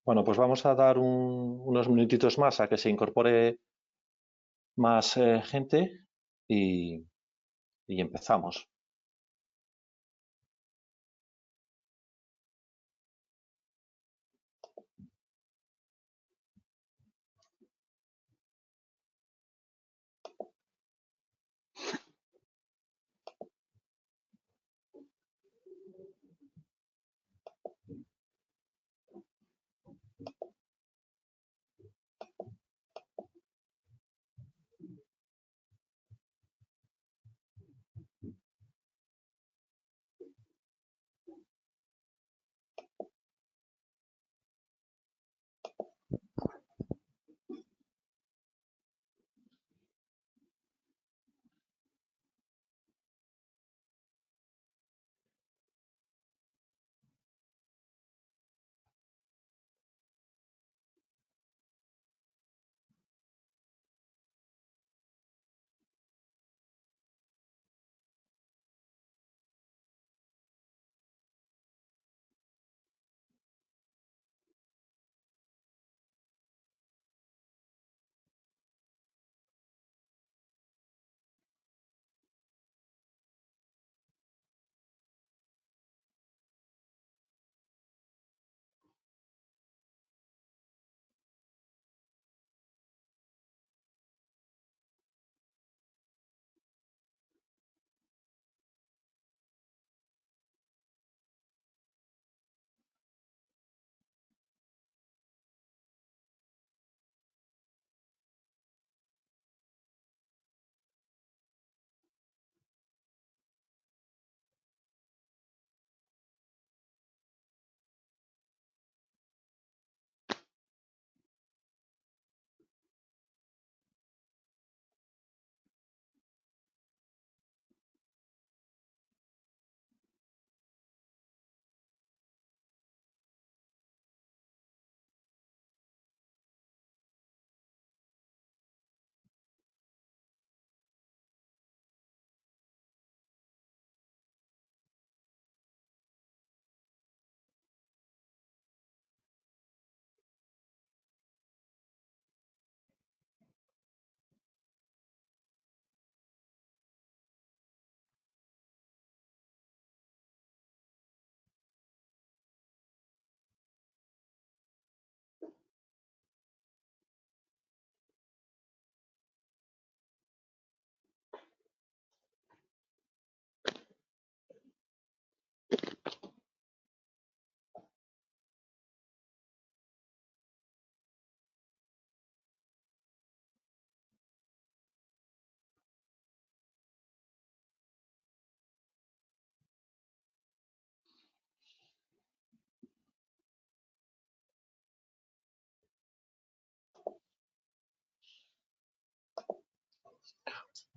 Bueno, pues vamos a dar unos minutitos más a que se incorpore más gente y, y empezamos.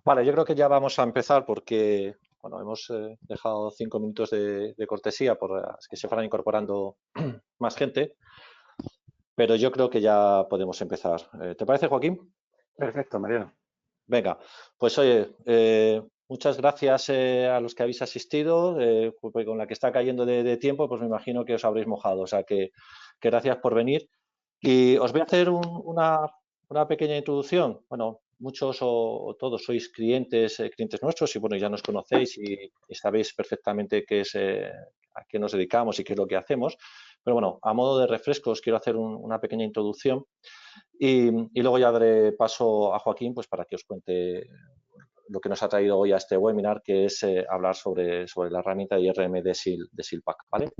Vale, yo creo que ya vamos a empezar porque bueno, hemos dejado 5 minutos de cortesía por que se fueran incorporando más gente, pero yo creo que ya podemos empezar. ¿Te parece, Joaquín? Perfecto, Mariano. Venga, pues oye, muchas gracias a los que habéis asistido, pues con la que está cayendo de tiempo, pues me imagino que os habréis mojado, o sea que gracias por venir. Y os voy a hacer una pequeña introducción. Bueno, muchos o todos sois clientes nuestros y bueno, ya nos conocéis y sabéis perfectamente a qué nos dedicamos y qué es lo que hacemos. Pero bueno, a modo de refresco os quiero hacer una pequeña introducción y luego ya daré paso a Joaquín pues para que os cuente lo que nos ha traído hoy a este webinar, que es hablar sobre la herramienta de IRM de SILPAC, ¿vale?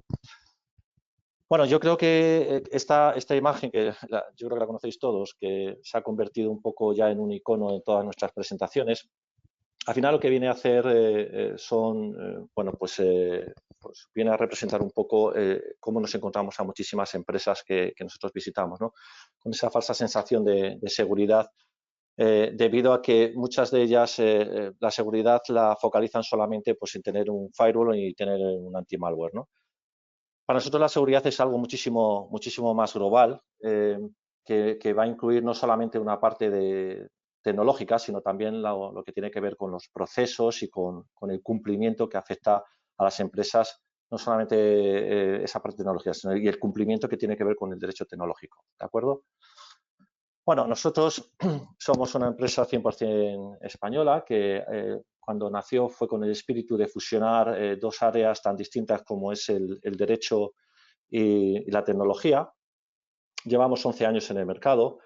Bueno, yo creo que esta imagen, yo creo que la conocéis todos, que se ha convertido un poco ya en un icono en todas nuestras presentaciones, al final lo que viene a hacer bueno, pues viene a representar un poco cómo nos encontramos a muchísimas empresas que nosotros visitamos, ¿no? Con esa falsa sensación de seguridad, debido a que muchas de ellas la seguridad la focalizan solamente pues, en tener un firewall y tener un anti-malware, ¿no? Para nosotros la seguridad es algo muchísimo más global, que va a incluir no solamente una parte tecnológica, sino también lo que tiene que ver con los procesos y con el cumplimiento que afecta a las empresas no solamente esa parte tecnológica, sino y el cumplimiento que tiene que ver con el derecho tecnológico, ¿de acuerdo? Bueno, nosotros somos una empresa 100% española que cuando nació fue con el espíritu de fusionar dos áreas tan distintas como es el derecho y la tecnología. Llevamos 11 años en el mercado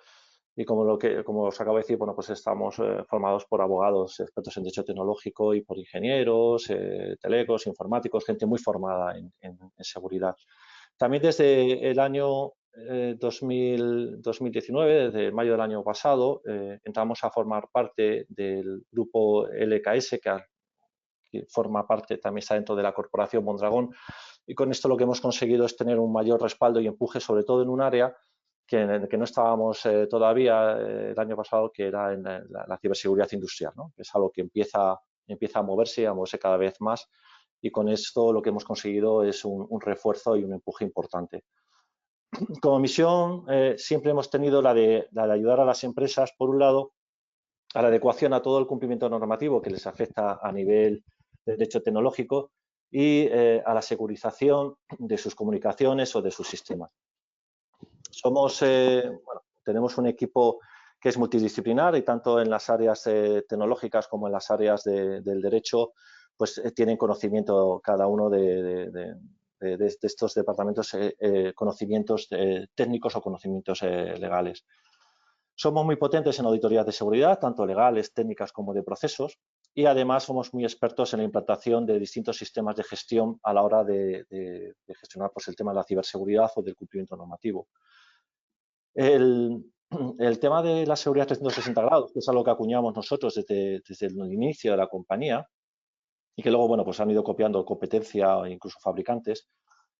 y como os acabo de decir, bueno, pues estamos formados por abogados expertos en derecho tecnológico y por ingenieros, telecos, informáticos, gente muy formada en seguridad. También desde el año 2019, desde mayo del año pasado, entramos a formar parte del grupo LKS, que forma parte, también está dentro de la corporación Mondragón, y con esto lo que hemos conseguido es tener un mayor respaldo y empuje, sobre todo en un área que no estábamos todavía el año pasado, que era en la ciberseguridad industrial, ¿no? Que es algo que empieza a moverse cada vez más, y con esto lo que hemos conseguido es un refuerzo y un empuje importante. Como misión siempre hemos tenido la de ayudar a las empresas, por un lado, a la adecuación a todo el cumplimiento normativo que les afecta a nivel de derecho tecnológico y a la securización de sus comunicaciones o de sus sistemas. Tenemos un equipo que es multidisciplinar y tanto en las áreas tecnológicas como en las áreas del derecho, pues tienen conocimiento cada uno de estos departamentos, conocimientos técnicos o conocimientos legales. Somos muy potentes en auditorías de seguridad, tanto legales, técnicas como de procesos, y además somos muy expertos en la implantación de distintos sistemas de gestión a la hora de gestionar pues, el tema de la ciberseguridad o del cumplimiento normativo. El tema de la seguridad 360 grados, que es algo que acuñamos nosotros desde el inicio de la compañía y que luego, bueno, pues han ido copiando competencia e incluso fabricantes,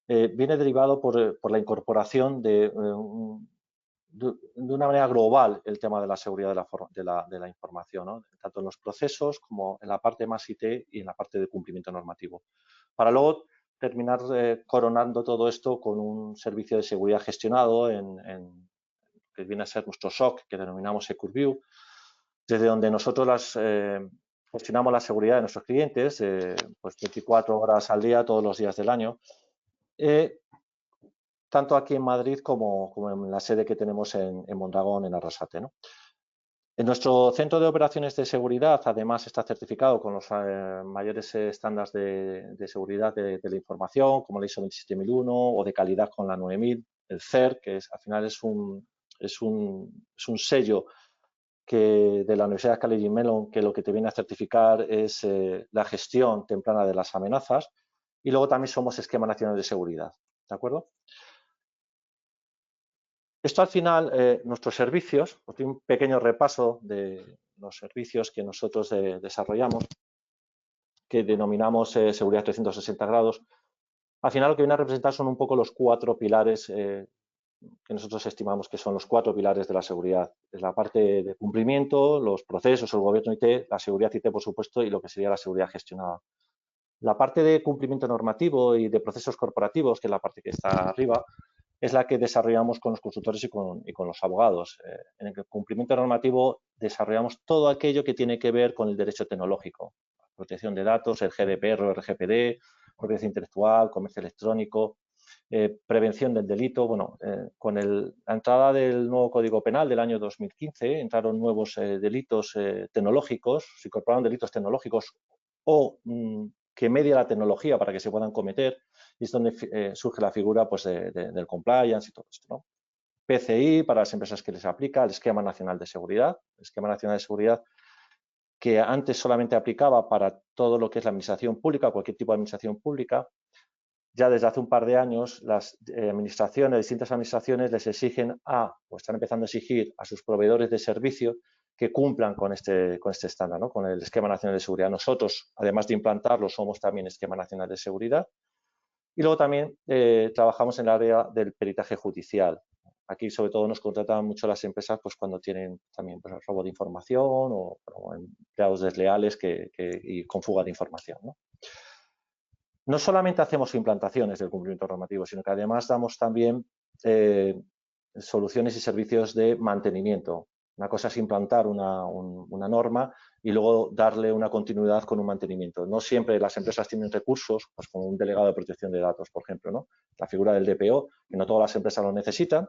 viene derivado por la incorporación de una manera global el tema de la seguridad de la información, ¿no? Tanto en los procesos como en la parte más IT y en la parte de cumplimiento normativo. Para luego terminar coronando todo esto con un servicio de seguridad gestionado que viene a ser nuestro SOC, que denominamos SecureView, desde donde nosotros gestionamos la seguridad de nuestros clientes, pues 24 horas al día, todos los días del año, tanto aquí en Madrid como en la sede que tenemos en Mondragón, en Arrasate, ¿no? En nuestro centro de operaciones de seguridad, además, está certificado con los mayores estándares de seguridad de la información, como la ISO 27001 o de calidad con la 9000, el CER, que al final es un sello de la Universidad de Carnegie Mellon, que lo que te viene a certificar es la gestión temprana de las amenazas, y luego también somos Esquema Nacional de Seguridad, ¿de acuerdo? Esto al final, nuestros servicios, os doy un pequeño repaso de los servicios que nosotros desarrollamos, que denominamos seguridad 360 grados. Al final lo que viene a representar son un poco los 4 pilares que nosotros estimamos que son los 4 pilares de la seguridad. Es la parte de cumplimiento, los procesos, el gobierno IT, la seguridad IT, por supuesto, y lo que sería la seguridad gestionada. La parte de cumplimiento normativo y de procesos corporativos, que es la parte que está arriba, es la que desarrollamos con los consultores y con los abogados. En el cumplimiento normativo desarrollamos todo aquello que tiene que ver con el derecho tecnológico, protección de datos, el GDPR, el RGPD, propiedad intelectual, comercio electrónico, prevención del delito. Bueno, con la entrada del nuevo Código Penal del año 2015 entraron nuevos delitos tecnológicos, se incorporaron delitos tecnológicos o que media la tecnología para que se puedan cometer, y es donde surge la figura pues, del compliance y todo esto, ¿no? PCI para las empresas que les aplica, el Esquema Nacional de Seguridad, el Esquema Nacional de Seguridad que antes solamente aplicaba para todo lo que es la administración pública, cualquier tipo de administración pública. Ya desde hace un par de años las distintas administraciones les exigen o están empezando a exigir a sus proveedores de servicio que cumplan con este estándar, ¿no? Con el Esquema Nacional de Seguridad. Nosotros, además de implantarlo, somos también Esquema Nacional de Seguridad. Y luego también trabajamos en el área del peritaje judicial. Aquí, sobre todo, nos contratan mucho las empresas pues, cuando tienen también pues, robo de información o empleados desleales y con fuga de información, ¿no? No solamente hacemos implantaciones del cumplimiento normativo, sino que además damos también soluciones y servicios de mantenimiento. Una cosa es implantar una norma y luego darle una continuidad con un mantenimiento. No siempre las empresas tienen recursos, pues como un delegado de protección de datos, por ejemplo, ¿no? La figura del DPO, que no todas las empresas lo necesitan,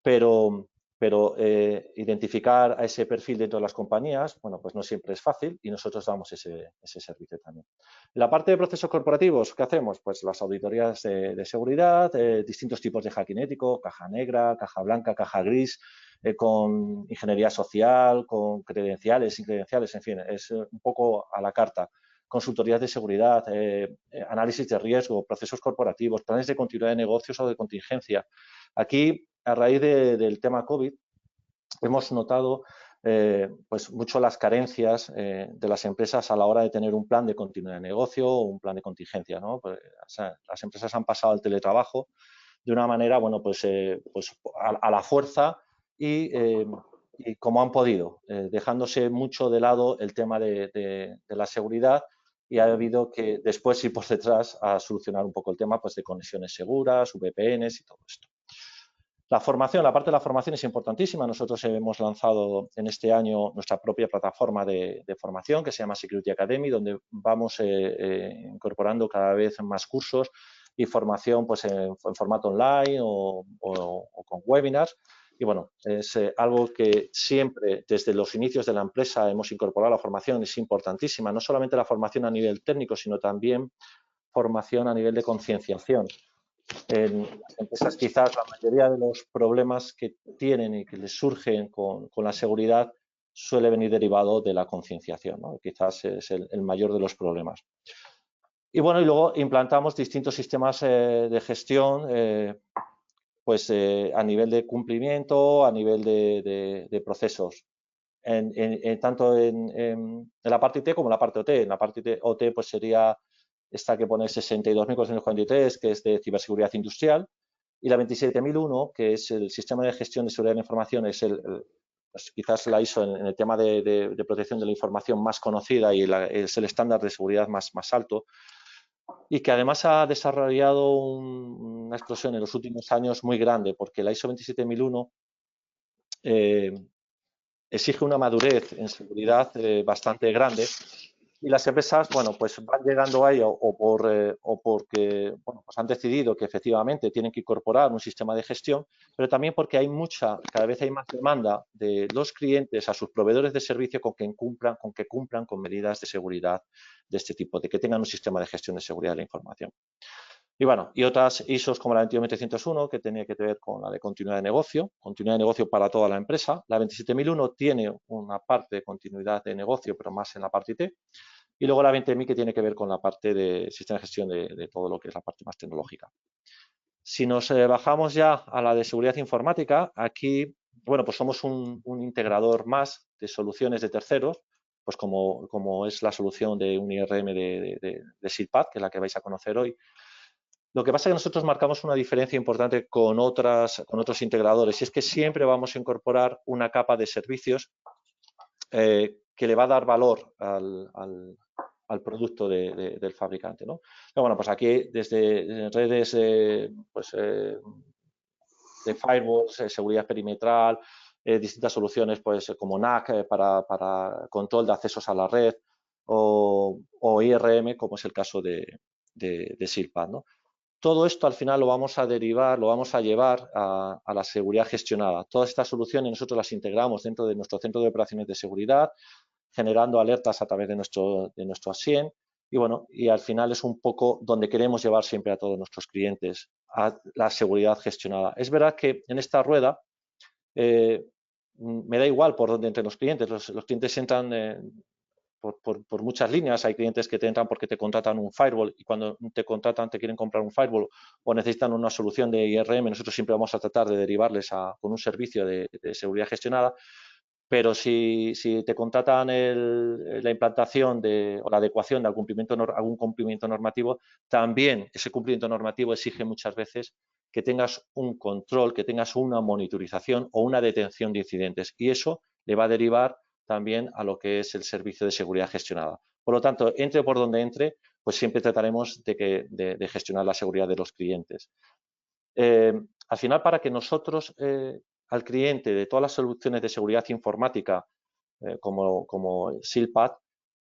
pero identificar a ese perfil dentro de las compañías, bueno, pues no siempre es fácil y nosotros damos ese servicio también. En la parte de procesos corporativos, ¿qué hacemos? Pues las auditorías de seguridad, distintos tipos de hacking ético, caja negra, caja blanca, caja gris, con ingeniería social, con credenciales, sin credenciales, en fin, es un poco a la carta. Consultorías de seguridad, análisis de riesgo, procesos corporativos, planes de continuidad de negocios o de contingencia. Aquí, a raíz del tema COVID, hemos notado pues mucho las carencias de las empresas a la hora de tener un plan de continuidad de negocio o un plan de contingencia, ¿no? Pues, o sea, las empresas han pasado al teletrabajo de una manera, bueno, pues a la fuerza y como han podido, dejándose mucho de lado el tema de la seguridad, y ha habido que después ir por detrás a solucionar un poco el tema pues de conexiones seguras, VPNs y todo esto. La formación, la parte de la formación es importantísima. Nosotros hemos lanzado en este año nuestra propia plataforma de formación que se llama Security Academy, donde vamos incorporando cada vez más cursos y formación pues en formato online o con webinars. Y bueno, es algo que siempre desde los inicios de la empresa hemos incorporado. La formación es importantísima, no solamente la formación a nivel técnico, sino también formación a nivel de concienciación. En las empresas quizás la mayoría de los problemas que tienen y que les surgen con la seguridad suele venir derivado de la concienciación, ¿no? Quizás es el mayor de los problemas. Y bueno, y luego implantamos distintos sistemas de gestión pues a nivel de cumplimiento, a nivel de procesos, tanto en la parte IT como en la parte OT. En la parte OT pues sería esta que pone 62.443, que es de ciberseguridad industrial, y la 27.001, que es el sistema de gestión de seguridad de la información, es pues quizás la ISO en el tema de protección de la información más conocida y es el estándar de seguridad más alto, y que además ha desarrollado una explosión en los últimos años muy grande, porque la ISO 27001 exige una madurez en seguridad bastante grande, y las empresas, bueno, pues van llegando a ello o porque bueno, pues han decidido que efectivamente tienen que incorporar un sistema de gestión, pero también porque hay cada vez hay más demanda de los clientes a sus proveedores de servicio con que cumplan con medidas de seguridad de este tipo, de que tengan un sistema de gestión de seguridad de la información. Y bueno, y otras ISOs como la 29301, que tenía que ver con la de continuidad de negocio para toda la empresa. La 27001 tiene una parte de continuidad de negocio, pero más en la parte IT. Y luego la 20.000 que tiene que ver con la parte de sistema de gestión de todo lo que es la parte más tecnológica. Si nos bajamos ya a la de seguridad informática, aquí, bueno, pues somos un integrador más de soluciones de terceros, pues como es la solución de un IRM de SILPAD, que es la que vais a conocer hoy. Lo que pasa es que nosotros marcamos una diferencia importante con otros integradores, y es que siempre vamos a incorporar una capa de servicios que le va a dar valor al producto del fabricante, ¿no? Pero bueno, pues aquí desde redes de firewalls, seguridad perimetral, distintas soluciones pues como NAC para control de accesos a la red o IRM, como es el caso de SILPAD, ¿no? Todo esto al final lo vamos a derivar, lo vamos a llevar a la seguridad gestionada. Todas estas soluciones nosotros las integramos dentro de nuestro centro de operaciones de seguridad, generando alertas a través de nuestro SIEM, y bueno, y al final es un poco donde queremos llevar siempre a todos nuestros clientes, a la seguridad gestionada. Es verdad que en esta rueda me da igual por dónde entren los clientes. Los clientes entran por muchas líneas. Hay clientes que te entran porque te contratan un firewall y cuando te contratan te quieren comprar un firewall o necesitan una solución de IRM. Nosotros siempre vamos a tratar de derivarles con un servicio de seguridad gestionada. Pero si te contratan la implantación o la adecuación de algún cumplimiento normativo, también ese cumplimiento normativo exige muchas veces que tengas un control, que tengas una monitorización o una detención de incidentes. Y eso le va a derivar también a lo que es el servicio de seguridad gestionada. Por lo tanto, entre por donde entre, pues siempre trataremos de gestionar la seguridad de los clientes. Al final, para que nosotros al cliente de todas las soluciones de seguridad informática, como SILPad,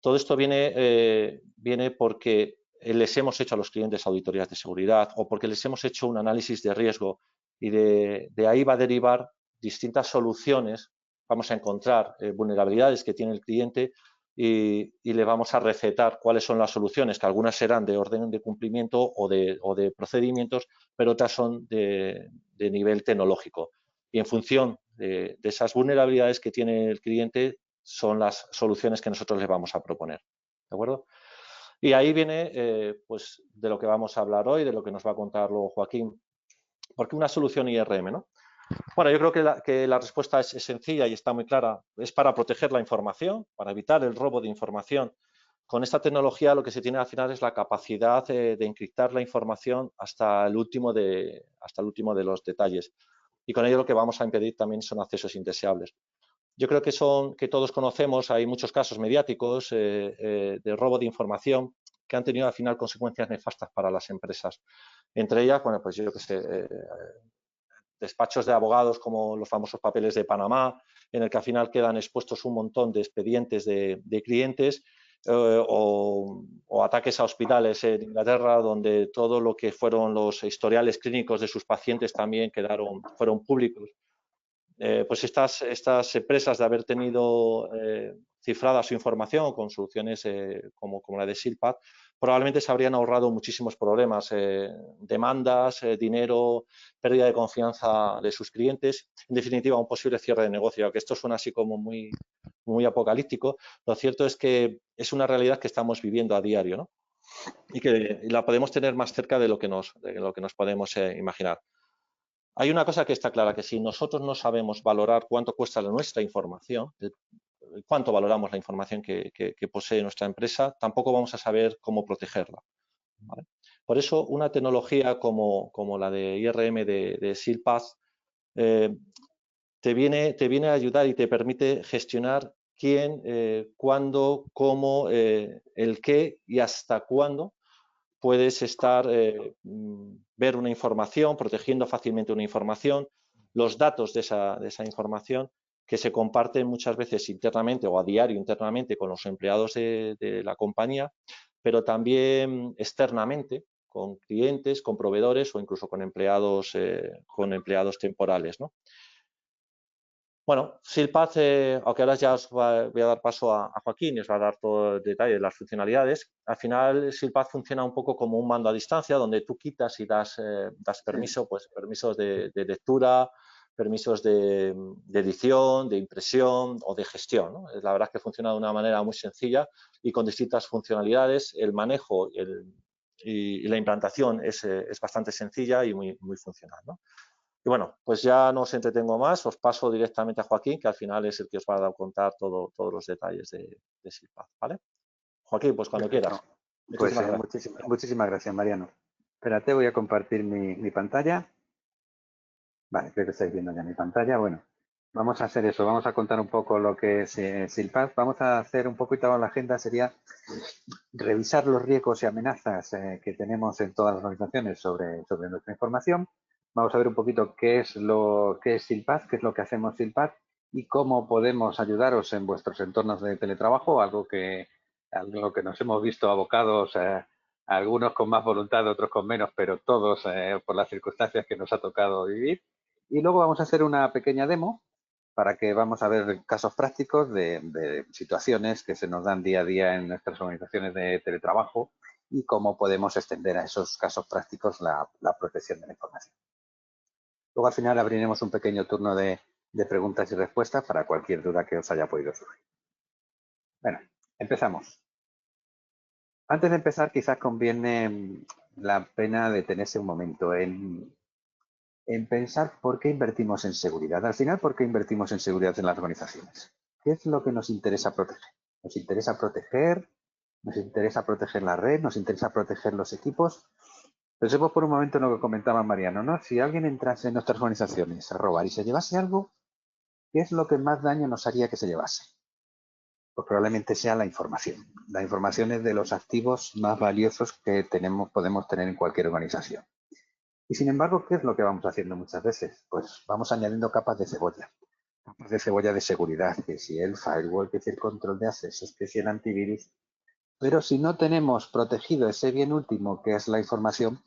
todo esto viene porque les hemos hecho a los clientes auditorías de seguridad o porque les hemos hecho un análisis de riesgo y de ahí va a derivar distintas soluciones. Vamos a encontrar vulnerabilidades que tiene el cliente y le vamos a recetar cuáles son las soluciones, que algunas serán de orden de cumplimiento o de procedimientos, pero otras son de nivel tecnológico. Y en función de esas vulnerabilidades que tiene el cliente son las soluciones que nosotros le vamos a proponer. ¿De acuerdo? Y ahí viene pues de lo que vamos a hablar hoy, de lo que nos va a contar luego Joaquín. ¿Por qué una solución IRM, no? Bueno, yo creo que la respuesta es sencilla y está muy clara. Es para proteger la información, para evitar el robo de información. Con esta tecnología lo que se tiene al final es la capacidad de encriptar la información hasta el último de los detalles. Y con ello lo que vamos a impedir también son accesos indeseables. Yo creo que todos conocemos, hay muchos casos mediáticos de robo de información que han tenido al final consecuencias nefastas para las empresas. Entre ellas, bueno, pues yo qué sé, despachos de abogados como los famosos papeles de Panamá, en el que al final quedan expuestos un montón de expedientes de clientes o ataques a hospitales en Inglaterra, donde todo lo que fueron los historiales clínicos de sus pacientes también fueron públicos. Pues estas empresas de haber tenido cifrada su información con soluciones como la de SILPad, probablemente se habrían ahorrado muchísimos problemas, demandas, dinero, pérdida de confianza de sus clientes, en definitiva un posible cierre de negocio, que esto suena así como muy apocalíptico. Lo cierto es que es una realidad que estamos viviendo a diario, ¿no? Y que la podemos tener más cerca de lo que nos podemos imaginar. Hay una cosa que está clara, que si nosotros no sabemos valorar cuánto cuesta nuestra información, cuánto valoramos la información que posee nuestra empresa, tampoco vamos a saber cómo protegerla. ¿Vale? Por eso, una tecnología como la de IRM de SILPad te viene a ayudar y te permite gestionar quién, cuándo, cómo, el qué y hasta cuándo puedes ver una información, protegiendo fácilmente una información, los datos de esa información que se comparten muchas veces internamente o a diario internamente con los empleados de la compañía, pero también externamente con clientes, con proveedores o incluso con empleados temporales, ¿no? Bueno, SILPad, aunque ahora ya os voy a dar paso a Joaquín y os va a dar todo el detalle de las funcionalidades, al final SILPad funciona un poco como un mando a distancia donde tú quitas y das permiso, pues permisos de lectura, permisos de edición, de impresión o de gestión, ¿no? La verdad es que funciona de una manera muy sencilla y con distintas funcionalidades. El manejo y la implantación es bastante sencilla y muy funcional, ¿no? Y bueno, pues ya no os entretengo más, os paso directamente a Joaquín, que al final es el que os va a contar todos los detalles de SILPad, ¿vale? Joaquín, pues cuando Perfecto. quieras. Pues Muchísimas gracias. muchísimas gracias, Mariano. Espérate, voy a compartir mi pantalla. Vale, creo que estáis viendo ya mi pantalla. Bueno, vamos a hacer eso, vamos a contar un poco lo que es SILPad. Vamos a hacer un poquito la agenda, sería revisar los riesgos y amenazas que tenemos en todas las organizaciones sobre nuestra información. Vamos a ver un poquito qué es SILPad, qué es lo que hacemos SILPad y cómo podemos ayudaros en vuestros entornos de teletrabajo, algo que nos hemos visto abocados, algunos con más voluntad, otros con menos, pero todos por las circunstancias que nos ha tocado vivir. Y luego vamos a hacer una pequeña demo para que vamos a ver casos prácticos de situaciones que se nos dan día a día en nuestras organizaciones de teletrabajo y cómo podemos extender a esos casos prácticos la protección de la información. Luego al final abriremos un pequeño turno de preguntas y respuestas para cualquier duda que os haya podido surgir. Bueno, empezamos. Antes de empezar, quizás conviene la pena detenerse un momento en pensar por qué invertimos en seguridad. Al final, ¿por qué invertimos en seguridad en las organizaciones? ¿Qué es lo que nos interesa proteger? ¿Nos interesa proteger? ¿Nos interesa proteger la red? ¿Nos interesa proteger los equipos? Pensemos por un momento en lo que comentaba Mariano, ¿no? Si alguien entrase en nuestras organizaciones a robar y se llevase algo, ¿qué es lo que más daño nos haría que se llevase? Pues probablemente sea la información. La información es de los activos más valiosos que podemos tener en cualquier organización. Y sin embargo, ¿qué es lo que vamos haciendo muchas veces? Pues vamos añadiendo capas de cebolla de seguridad, que si el firewall, que si el control de accesos, que si el antivirus. Pero si no tenemos protegido ese bien último, que es la información,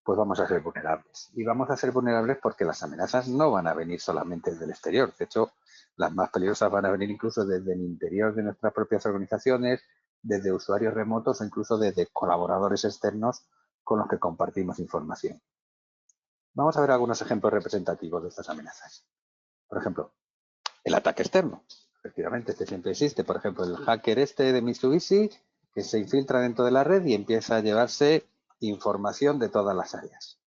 pues vamos a ser vulnerables. Y vamos a ser vulnerables porque las amenazas no van a venir solamente desde el exterior. De hecho, las más peligrosas van a venir incluso desde el interior de nuestras propias organizaciones, desde usuarios remotos o incluso desde colaboradores externos con los que compartimos información. Vamos a ver algunos ejemplos representativos de estas amenazas. Por ejemplo, el ataque externo. Efectivamente, este siempre existe. Por ejemplo, el hacker de Mitsubishi que se infiltra dentro de la red y empieza a llevarse información de todas las áreas.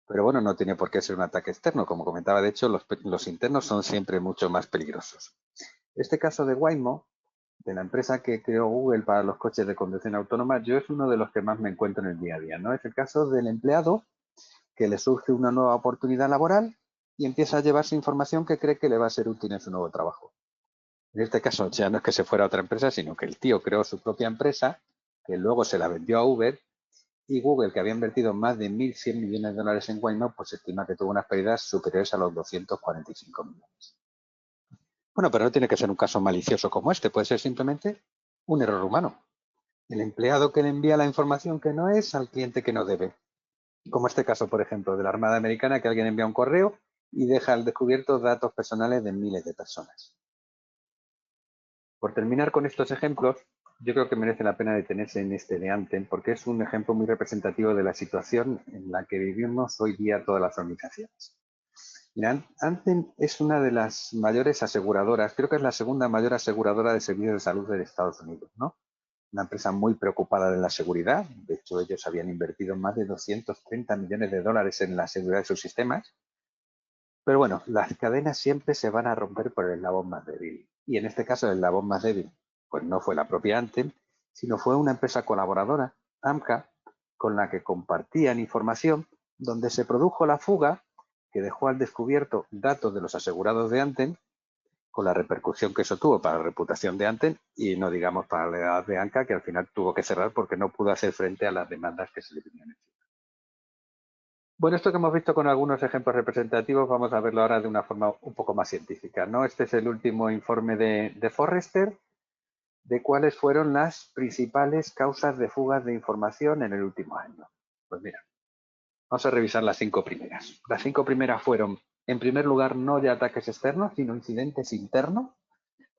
Pero bueno, no tiene por qué ser un ataque externo. Como comentaba, de hecho, los internos son siempre mucho más peligrosos. Este caso de Waymo, de la empresa que creó Google para los coches de conducción autónoma, yo es uno de los que más me encuentro en el día a día, ¿no? Es el caso del empleado que le surge una nueva oportunidad laboral y empieza a llevarse información que cree que le va a ser útil en su nuevo trabajo. En este caso ya no es que se fuera a otra empresa, sino que el tío creó su propia empresa, que luego se la vendió a Uber, y Google, que había invertido más de 1.100 millones de dólares en Waymo, pues estima que tuvo unas pérdidas superiores a los 245 millones. Bueno, pero no tiene que ser un caso malicioso como este, puede ser simplemente un error humano. El empleado que le envía la información que no es al cliente que no debe. Como este caso, por ejemplo, de la Armada Americana, que alguien envía un correo y deja al descubierto datos personales de miles de personas. Por terminar con estos ejemplos, yo creo que merece la pena detenerse en este de Anthem porque es un ejemplo muy representativo de la situación en la que vivimos hoy día todas las organizaciones. Mira, Anthem es una de las mayores aseguradoras, creo que es la segunda mayor aseguradora de servicios de salud de Estados Unidos, ¿no? Una empresa muy preocupada de la seguridad. De hecho, ellos habían invertido más de 230 millones de dólares en la seguridad de sus sistemas. Pero bueno, las cadenas siempre se van a romper por el eslabón más débil. Y en este caso, el eslabón más débil, pues no fue la propia Anthem, sino fue una empresa colaboradora, AMCA, con la que compartían información, donde se produjo la fuga que dejó al descubierto datos de los asegurados de Anthem, con la repercusión que eso tuvo para la reputación de Anthem y no digamos para la edad de AMCA, que al final tuvo que cerrar porque no pudo hacer frente a las demandas que se le venían encima. Bueno, esto que hemos visto con algunos ejemplos representativos, vamos a verlo ahora de una forma un poco más científica, ¿no? Este es el último informe de Forrester de cuáles fueron las principales causas de fugas de información en el último año. Pues mira, vamos a revisar las 5 primeras. Las 5 primeras fueron, en primer lugar, no ya ataques externos, sino incidentes internos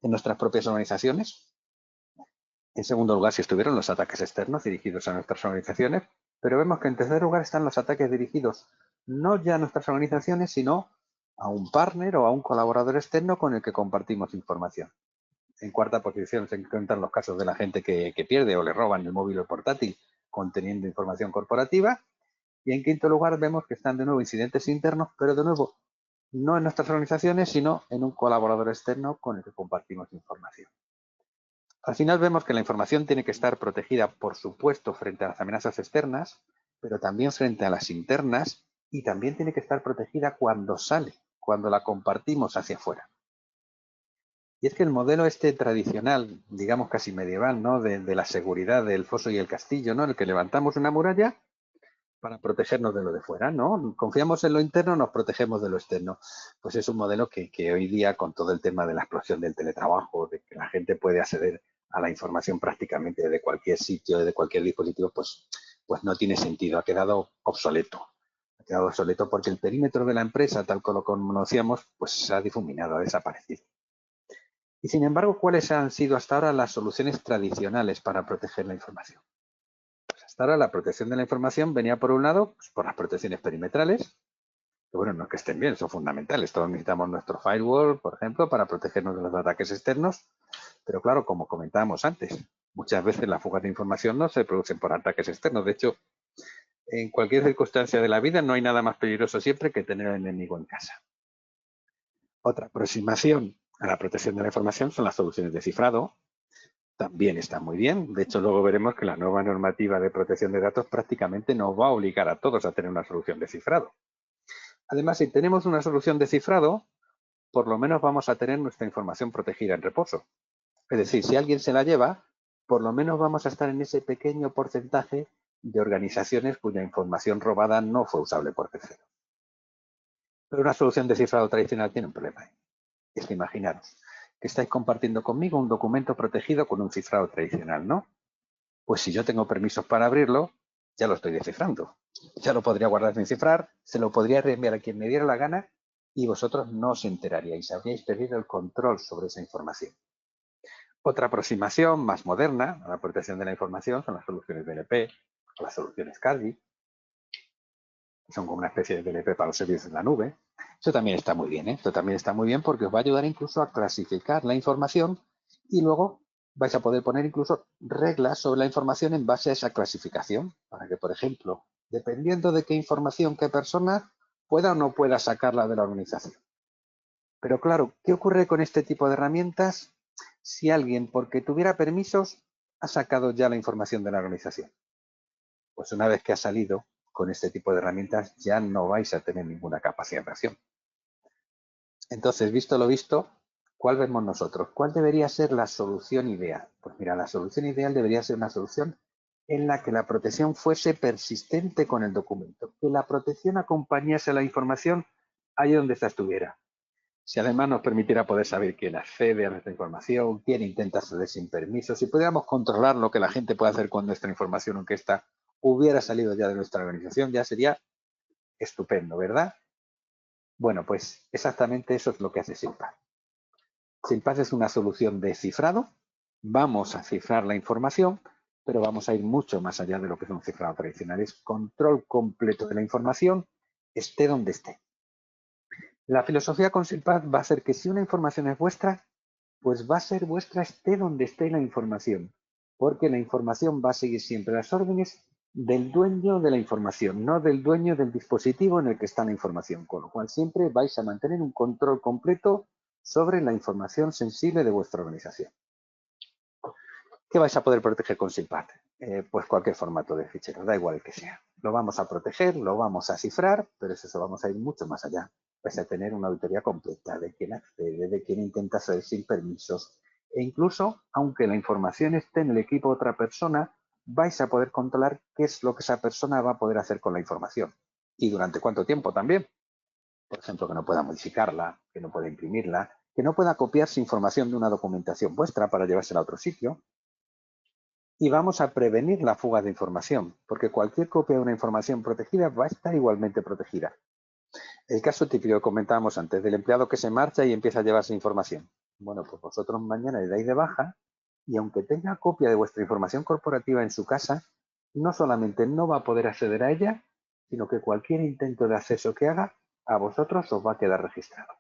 en nuestras propias organizaciones. En segundo lugar, si estuvieron los ataques externos dirigidos a nuestras organizaciones, pero vemos que en tercer lugar están los ataques dirigidos no ya a nuestras organizaciones, sino a un partner o a un colaborador externo con el que compartimos información. En cuarta posición se encuentran los casos de la gente que pierde o le roban el móvil o el portátil conteniendo información corporativa. Y en quinto lugar vemos que están de nuevo incidentes internos, pero de nuevo no en nuestras organizaciones, sino en un colaborador externo con el que compartimos información. Al final vemos que la información tiene que estar protegida, por supuesto, frente a las amenazas externas, pero también frente a las internas y también tiene que estar protegida cuando sale, cuando la compartimos hacia afuera. Y es que el modelo este tradicional, digamos casi medieval, ¿no? de la seguridad del foso y el castillo, ¿no? En el que levantamos una muralla para protegernos de lo de fuera, ¿no? Confiamos en lo interno, nos protegemos de lo externo. Pues es un modelo que hoy día, con todo el tema de la explosión del teletrabajo, de que la gente puede acceder a la información prácticamente de cualquier sitio, de cualquier dispositivo, pues no tiene sentido, ha quedado obsoleto. Ha quedado obsoleto porque el perímetro de la empresa, tal como lo conocíamos, pues se ha difuminado, ha desaparecido. Y sin embargo, ¿cuáles han sido hasta ahora las soluciones tradicionales para proteger la información? Pues hasta ahora la protección de la información venía por un lado pues por las protecciones perimetrales, que bueno, no es que estén bien, son fundamentales. Todos necesitamos nuestro firewall, por ejemplo, para protegernos de los ataques externos. Pero claro, como comentábamos antes, muchas veces las fugas de información no se producen por ataques externos. De hecho, en cualquier circunstancia de la vida no hay nada más peligroso siempre que tener al enemigo en casa. Otra aproximación a la protección de la información son las soluciones de cifrado. También está muy bien. De hecho, luego veremos que la nueva normativa de protección de datos prácticamente nos va a obligar a todos a tener una solución de cifrado. Además, si tenemos una solución de cifrado, por lo menos vamos a tener nuestra información protegida en reposo. Es decir, si alguien se la lleva, por lo menos vamos a estar en ese pequeño porcentaje de organizaciones cuya información robada no fue usable por terceros. Pero una solución de cifrado tradicional tiene un problema. Es que imaginaros que estáis compartiendo conmigo un documento protegido con un cifrado tradicional, ¿no? Pues si yo tengo permisos para abrirlo, ya lo estoy descifrando. Ya lo podría guardar sin cifrar, se lo podría reenviar a quien me diera la gana y vosotros no os enteraríais, habríais perdido el control sobre esa información. Otra aproximación más moderna a la protección de la información son las soluciones DLP o las soluciones CASBI, que son como una especie de DLP para los servicios en la nube. Eso también está muy bien, ¿eh? Esto también está muy bien porque os va a ayudar incluso a clasificar la información y luego vais a poder poner incluso reglas sobre la información en base a esa clasificación, para que, por ejemplo, dependiendo de qué información, qué persona, pueda o no pueda sacarla de la organización. Pero claro, ¿qué ocurre con este tipo de herramientas si alguien, porque tuviera permisos, ha sacado ya la información de la organización? Pues una vez que ha salido con este tipo de herramientas, ya no vais a tener ninguna capacidad de acción. Entonces, visto lo visto, ¿cuál vemos nosotros? ¿Cuál debería ser la solución ideal? Pues mira, la solución ideal debería ser una solución en la que la protección fuese persistente con el documento, que la protección acompañase a la información allí donde esta estuviera. Si además nos permitiera poder saber quién accede a nuestra información, quién intenta acceder sin permiso, si pudiéramos controlar lo que la gente puede hacer con nuestra información, aunque ésta hubiera salido ya de nuestra organización, ya sería estupendo, ¿verdad? Bueno, pues exactamente eso es lo que hace SILPAZ. SILPAZ es una solución de cifrado. Vamos a cifrar la información, pero vamos a ir mucho más allá de lo que es un cifrado tradicional. Es control completo de la información, esté donde esté. La filosofía con SILPAZ va a ser que si una información es vuestra, pues va a ser vuestra esté donde esté la información, porque la información va a seguir siempre las órdenes del dueño de la información, no del dueño del dispositivo en el que está la información, con lo cual siempre vais a mantener un control completo sobre la información sensible de vuestra organización. ¿Qué vais a poder proteger con SILPAZ? Pues cualquier formato de fichero, da igual el que sea. Lo vamos a proteger, lo vamos a cifrar, pero eso vamos a ir mucho más allá. Vais a tener una auditoría completa de quién accede, de quién intenta acceder sin permisos. E incluso, aunque la información esté en el equipo de otra persona, vais a poder controlar qué es lo que esa persona va a poder hacer con la información. Y durante cuánto tiempo también. Por ejemplo, que no pueda modificarla, que no pueda imprimirla, que no pueda copiarse información de una documentación vuestra para llevársela a otro sitio. Y vamos a prevenir la fuga de información, porque cualquier copia de una información protegida va a estar igualmente protegida. El caso típico que comentábamos antes, del empleado que se marcha y empieza a llevarse información. Bueno, pues vosotros mañana le dais de baja y aunque tenga copia de vuestra información corporativa en su casa, no solamente no va a poder acceder a ella, sino que cualquier intento de acceso que haga, a vosotros os va a quedar registrado.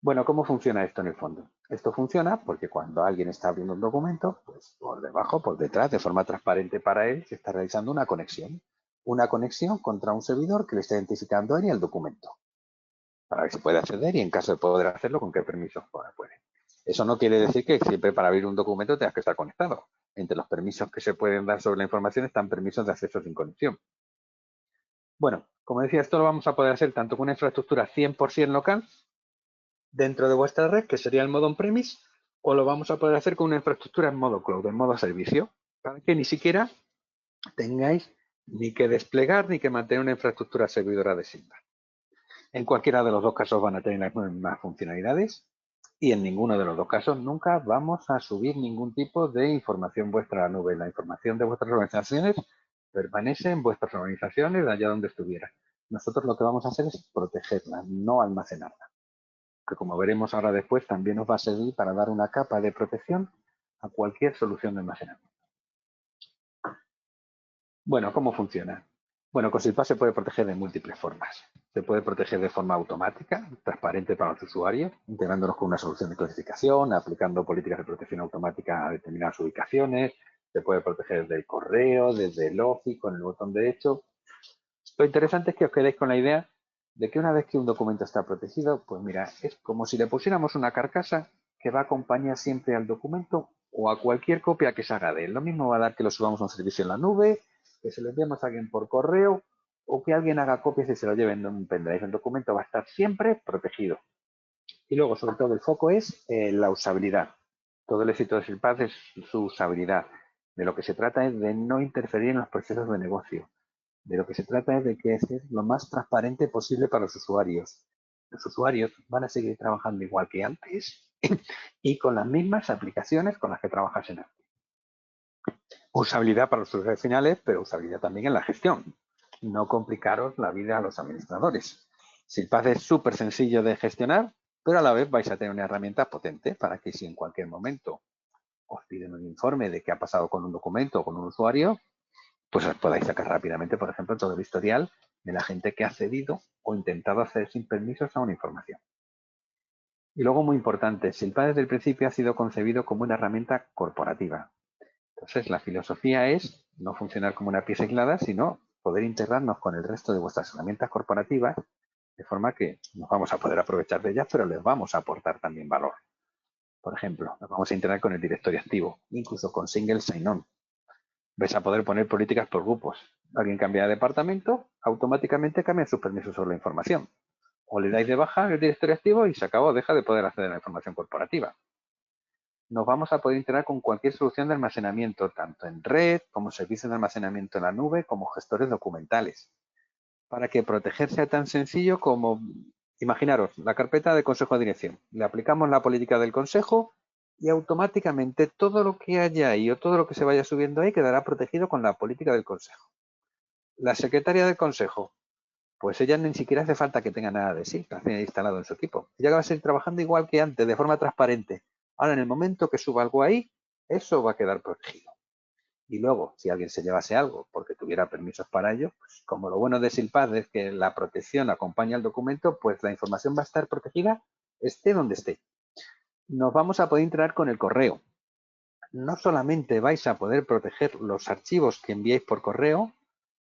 Bueno, ¿cómo funciona esto en el fondo? Esto funciona porque cuando alguien está abriendo un documento, pues por debajo, por detrás, de forma transparente para él, se está realizando una conexión. Una conexión contra un servidor que le está identificando a él y el documento. Para ver si puede acceder y en caso de poder hacerlo, con qué permisos puede. Eso no quiere decir que siempre para abrir un documento tengas que estar conectado. Entre los permisos que se pueden dar sobre la información están permisos de acceso sin conexión. Bueno, como decía, esto lo vamos a poder hacer tanto con una infraestructura 100% local, dentro de vuestra red, que sería el modo on-premise, o lo vamos a poder hacer con una infraestructura en modo cloud, en modo servicio, para que ni siquiera tengáis ni que desplegar ni que mantener una infraestructura servidora de SILPAZ. En cualquiera de los dos casos van a tener las mismas funcionalidades y en ninguno de los dos casos nunca vamos a subir ningún tipo de información vuestra a la nube. La información de vuestras organizaciones permanece en vuestras organizaciones allá donde estuviera. Nosotros lo que vamos a hacer es protegerla, no almacenarla, que como veremos ahora después también nos va a servir para dar una capa de protección a cualquier solución de almacenamiento. Bueno, ¿cómo funciona? Bueno, con SILPAZ se puede proteger de múltiples formas. Se puede proteger de forma automática, transparente para los usuarios, integrándonos con una solución de clasificación, aplicando políticas de protección automática a determinadas ubicaciones. Se puede proteger del correo, desde el Office, con el botón derecho. Lo interesante es que os quedéis con la idea de que una vez que un documento está protegido, pues mira, es como si le pusiéramos una carcasa que va a acompañar siempre al documento o a cualquier copia que se haga de él. Lo mismo va a dar que lo subamos a un servicio en la nube, que se lo enviemos a alguien por correo o que alguien haga copias y se lo lleve en un pendrive. El documento va a estar siempre protegido. Y luego, sobre todo, el foco es la usabilidad. Todo el éxito de SILPAZ es su usabilidad. De lo que se trata es de no interferir en los procesos de negocio. De lo que se trata es de que sea lo más transparente posible para los usuarios. Los usuarios van a seguir trabajando igual que antes y con las mismas aplicaciones con las que trabajasen antes. Usabilidad para los usuarios finales, pero usabilidad también en la gestión. No complicaros la vida a los administradores. SILPAZ es súper sencillo de gestionar, pero a la vez vais a tener una herramienta potente para que si en cualquier momento os piden un informe de qué ha pasado con un documento o con un usuario, pues os podáis sacar rápidamente, por ejemplo, todo el historial de la gente que ha accedido o intentado acceder sin permisos a una información. Y luego, muy importante, SILPAZ desde el principio ha sido concebido como una herramienta corporativa. Entonces, la filosofía es no funcionar como una pieza aislada, sino poder integrarnos con el resto de vuestras herramientas corporativas, de forma que nos vamos a poder aprovechar de ellas, pero les vamos a aportar también valor. Por ejemplo, nos vamos a integrar con el directorio activo, incluso con single sign-on. Vais a poder poner políticas por grupos. Alguien cambia de departamento, automáticamente cambian sus permisos sobre la información. O le dais de baja el directorio activo y se acabó, deja de poder acceder a la información corporativa. Nos vamos a poder integrar con cualquier solución de almacenamiento, tanto en red, como servicios de almacenamiento en la nube, como gestores documentales. Para que proteger sea tan sencillo como, imaginaros, la carpeta de consejo de dirección. Le aplicamos la política del consejo y automáticamente todo lo que haya ahí o todo lo que se vaya subiendo ahí quedará protegido con la política del consejo. La secretaria del consejo, pues ella ni siquiera hace falta que tenga nada de sí, la tiene instalado en su equipo. Ella va a seguir trabajando igual que antes, de forma transparente. Ahora, en el momento que suba algo ahí, eso va a quedar protegido. Y luego, si alguien se llevase algo porque tuviera permisos para ello, pues como lo bueno de SILPAZ es que la protección acompaña al documento, pues la información va a estar protegida esté donde esté. Nos vamos a poder integrar con el correo. No solamente vais a poder proteger los archivos que enviéis por correo,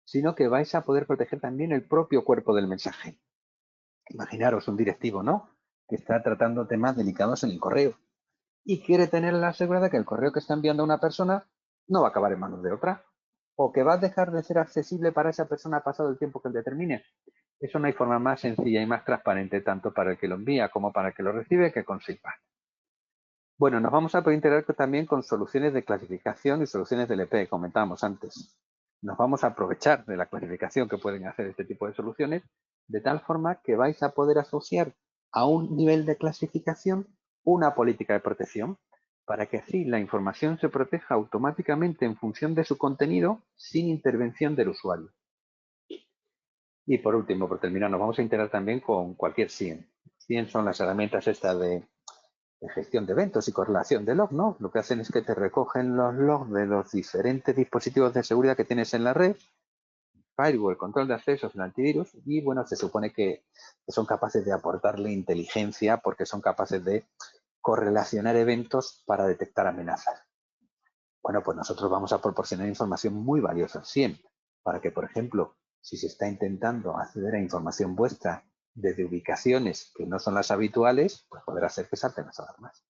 sino que vais a poder proteger también el propio cuerpo del mensaje. Imaginaros un directivo, ¿no?, que está tratando temas delicados en el correo y quiere tener la seguridad de que el correo que está enviando a una persona no va a acabar en manos de otra, o que va a dejar de ser accesible para esa persona pasado el tiempo que él determine. Eso no hay forma más sencilla y más transparente tanto para el que lo envía como para el que lo recibe que con SILPAZ. Bueno, nos vamos a poder integrar también con soluciones de clasificación y soluciones de LP, comentábamos antes. Nos vamos a aprovechar de la clasificación que pueden hacer este tipo de soluciones, de tal forma que vais a poder asociar a un nivel de clasificación una política de protección, para que así la información se proteja automáticamente en función de su contenido sin intervención del usuario. Y por último, por terminar, nos vamos a integrar también con cualquier SIEM. SIEM son las herramientas estas de gestión de eventos y correlación de logs, ¿no? Lo que hacen es que te recogen los logs de los diferentes dispositivos de seguridad que tienes en la red, firewall, control de accesos, el antivirus, y bueno, se supone que son capaces de aportarle inteligencia porque son capaces de correlacionar eventos para detectar amenazas. Bueno, pues nosotros vamos a proporcionar información muy valiosa siempre, para que, por ejemplo, si se está intentando acceder a información vuestra desde ubicaciones que no son las habituales, pues poder hacer que salten las alarmas.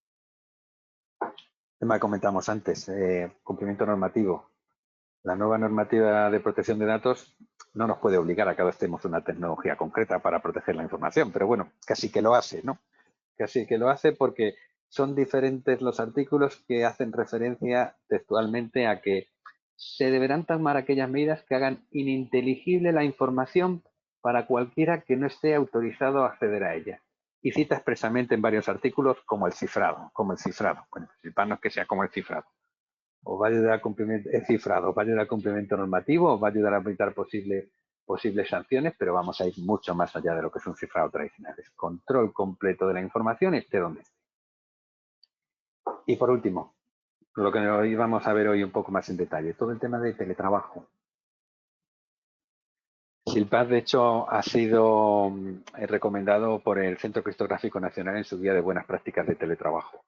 Tema que comentamos antes, cumplimiento normativo. La nueva normativa de protección de datos no nos puede obligar a que adoptemos una tecnología concreta para proteger la información, pero bueno, casi que lo hace, ¿no? Casi que lo hace porque son diferentes los artículos que hacen referencia textualmente a que se deberán tomar aquellas medidas que hagan ininteligible la información para cualquiera que no esté autorizado a acceder a ella. Y cita expresamente en varios artículos como el cifrado, Bueno, no es que sea como el cifrado. O va a ayudar al cumplimiento, el cifrado, va a ayudar al cumplimiento normativo, o va a ayudar a evitar posibles sanciones, pero vamos a ir mucho más allá de lo que es un cifrado tradicional. Es control completo de la información, esté donde esté. Y por último, lo que hoy vamos a ver hoy un poco más en detalle, todo el tema de teletrabajo. SILPAZ, de hecho, ha sido recomendado por el Centro Criptográfico Nacional en su guía de buenas prácticas de teletrabajo.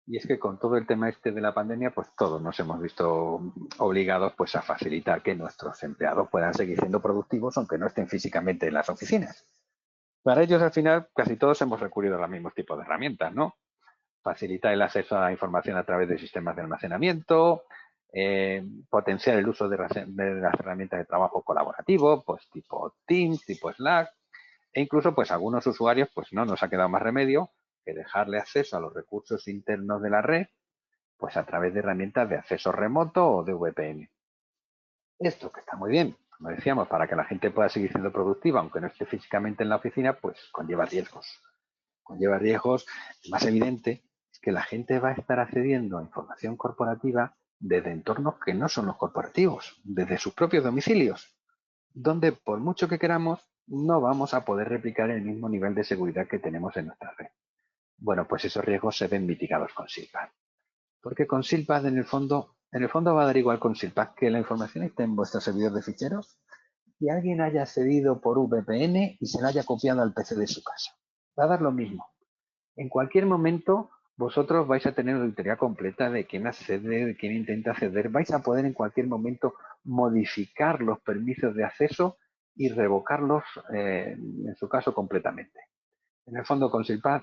Y es que con todo el tema este de la pandemia, pues todos nos hemos visto obligados pues a facilitar que nuestros empleados puedan seguir siendo productivos aunque no estén físicamente en las oficinas. Para ellos, al final, casi todos hemos recurrido a los mismos tipos de herramientas, ¿no? Facilitar el acceso a la información a través de sistemas de almacenamiento, potenciar el uso de las herramientas de trabajo colaborativo, pues tipo Teams, tipo Slack, e incluso pues algunos usuarios pues no nos ha quedado más remedio que dejarle acceso a los recursos internos de la red Pues a través de herramientas de acceso remoto o de VPN. Esto que está muy bien, como decíamos, para que la gente pueda seguir siendo productiva, aunque no esté físicamente en la oficina, pues conlleva riesgos. Conlleva riesgos, el más evidente es que la gente va a estar accediendo a información corporativa desde entornos que no son los corporativos, desde sus propios domicilios, donde por mucho que queramos, no vamos a poder replicar el mismo nivel de seguridad que tenemos en nuestra red. Bueno, pues esos riesgos se ven mitigados con SILPAD. Porque con SILPAD en el fondo va a dar igual con SILPAD que la información esté en vuestro servidor de ficheros y alguien haya accedido por VPN y se la haya copiado al PC de su casa. Va a dar lo mismo. En cualquier momento vosotros vais a tener una auditoría completa de quién accede, de quién intenta acceder. Vais a poder en cualquier momento modificar los permisos de acceso y revocarlos, en su caso, completamente. En el fondo, con SILPAD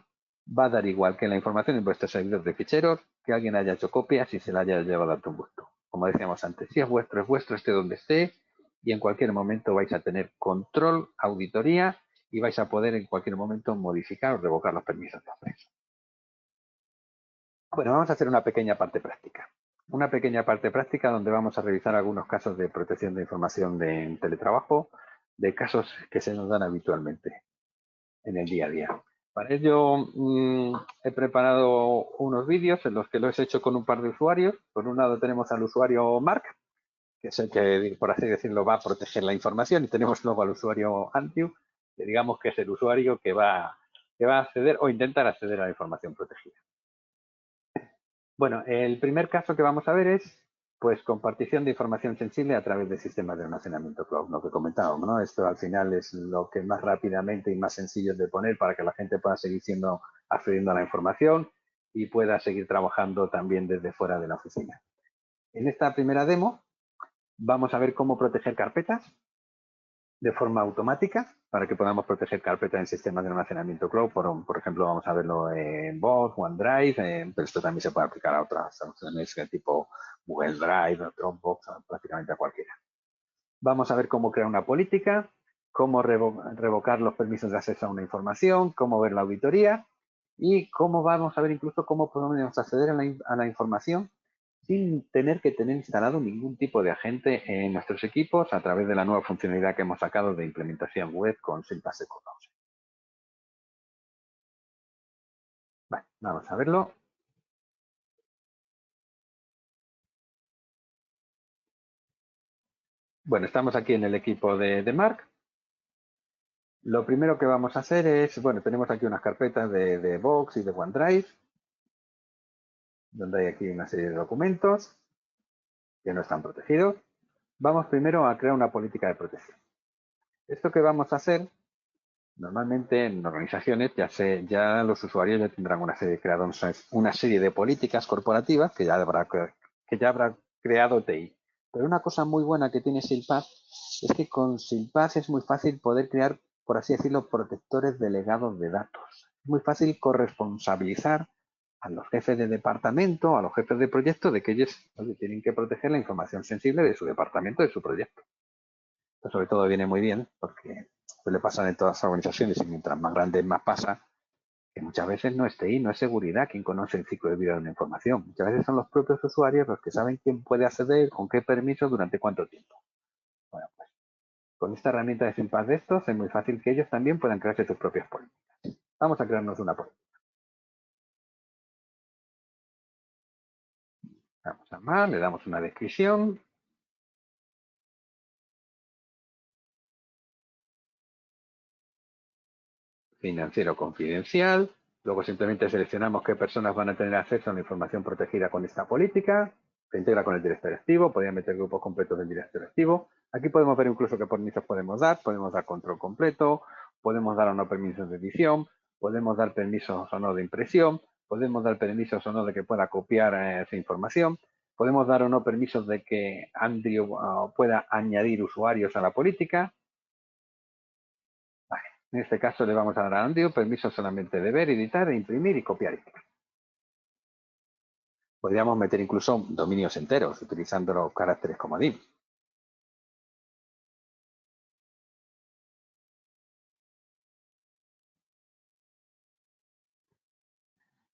va a dar igual que la información en vuestros servidores de ficheros, que alguien haya hecho copias y se la haya llevado a tu gusto. Como decíamos antes, si es vuestro, esté donde esté, y en cualquier momento vais a tener control, auditoría, y vais a poder en cualquier momento modificar o revocar los permisos de acceso. Bueno, vamos a hacer una pequeña parte práctica. Una pequeña parte práctica donde vamos a revisar algunos casos de protección de información de teletrabajo, de casos que se nos dan habitualmente en el día a día. Para ello he preparado unos vídeos en los que lo he hecho con un par de usuarios. Por un lado tenemos al usuario Mark, que es el que, por así decirlo, va a proteger la información, y tenemos luego al usuario Andrew, que digamos que es el usuario que va a acceder o intentar acceder a la información protegida. Bueno, el primer caso que vamos a ver es pues compartición de información sensible a través de sistemas de almacenamiento cloud, lo que comentábamos, ¿no? Esto al final es lo que más rápidamente y más sencillo es de poner para que la gente pueda seguir accediendo a la información y pueda seguir trabajando también desde fuera de la oficina. En esta primera demo vamos a ver cómo proteger carpetas de forma automática para que podamos proteger carpetas en sistemas de almacenamiento cloud. Por ejemplo, vamos a verlo en Box, OneDrive, pero esto también se puede aplicar a otras soluciones tipo Google Drive, Dropbox, prácticamente a cualquiera. Vamos a ver cómo crear una política, cómo revocar los permisos de acceso a una información, cómo ver la auditoría y vamos a ver incluso cómo podemos acceder a la información sin tener que tener instalado ningún tipo de agente en nuestros equipos a través de la nueva funcionalidad que hemos sacado de implementación web con SILPAD Secure Browser. Vale, vamos a verlo. Bueno, estamos aquí en el equipo de Mark. Lo primero que vamos a hacer es, bueno, tenemos aquí unas carpetas de Box y de OneDrive, donde hay aquí una serie de documentos que no están protegidos. Vamos primero a crear una política de protección. Esto que vamos a hacer, normalmente en organizaciones ya los usuarios ya tendrán una serie de políticas corporativas que ya habrá creado TI. Pero una cosa muy buena que tiene SILPAD es que con SILPAD es muy fácil poder crear, por así decirlo, protectores delegados de datos. Es muy fácil corresponsabilizar a los jefes de departamento, a los jefes de proyecto, de que ellos tienen que proteger la información sensible de su departamento, de su proyecto. Esto sobre todo viene muy bien porque suele pasar en todas las organizaciones, y mientras más grande más pasa, que muchas veces no es TI, no es seguridad quien conoce el ciclo de vida de una información. Muchas veces son los propios usuarios los que saben quién puede acceder, con qué permiso, durante cuánto tiempo. Bueno, pues con esta herramienta de SILPAD de estos es muy fácil que ellos también puedan crearse sus propias políticas. Vamos a crearnos una política. Vamos a más, le damos una descripción. Financiero confidencial. Luego simplemente seleccionamos qué personas van a tener acceso a la información protegida con esta política. Se integra con el directorio activo. Podrían meter grupos completos del directorio activo. Aquí podemos ver incluso qué permisos podemos dar. Podemos dar control completo. Podemos dar o no permisos de edición. Podemos dar permisos o no de impresión. Podemos dar permisos o no de que pueda copiar esa información. Podemos dar o no permisos de que Andrew pueda añadir usuarios a la política. En este caso le vamos a dar a Andrew permiso solamente de ver, editar, imprimir y copiar. Podríamos meter incluso dominios enteros utilizando los caracteres comodín.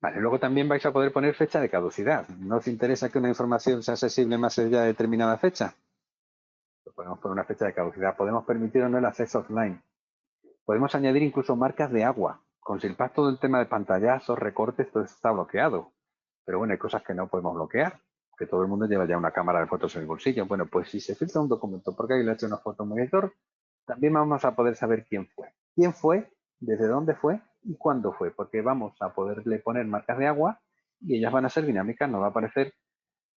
Vale, luego también vais a poder poner fecha de caducidad. ¿No os interesa que una información sea accesible más allá de determinada fecha? Pues podemos poner una fecha de caducidad. Podemos permitir o no el acceso offline. Podemos añadir incluso marcas de agua. Con Silpad todo el tema de pantallazos, recortes, todo eso está bloqueado. Pero bueno, hay cosas que no podemos bloquear. Que todo el mundo lleva ya una cámara de fotos en el bolsillo. Bueno, pues si se filtra un documento porque alguien le ha hecho una foto a un monitor, también vamos a poder saber quién fue. ¿Quién fue? ¿Desde dónde fue? ¿Y cuándo fue? Porque vamos a poderle poner marcas de agua y ellas van a ser dinámicas. Nos va a aparecer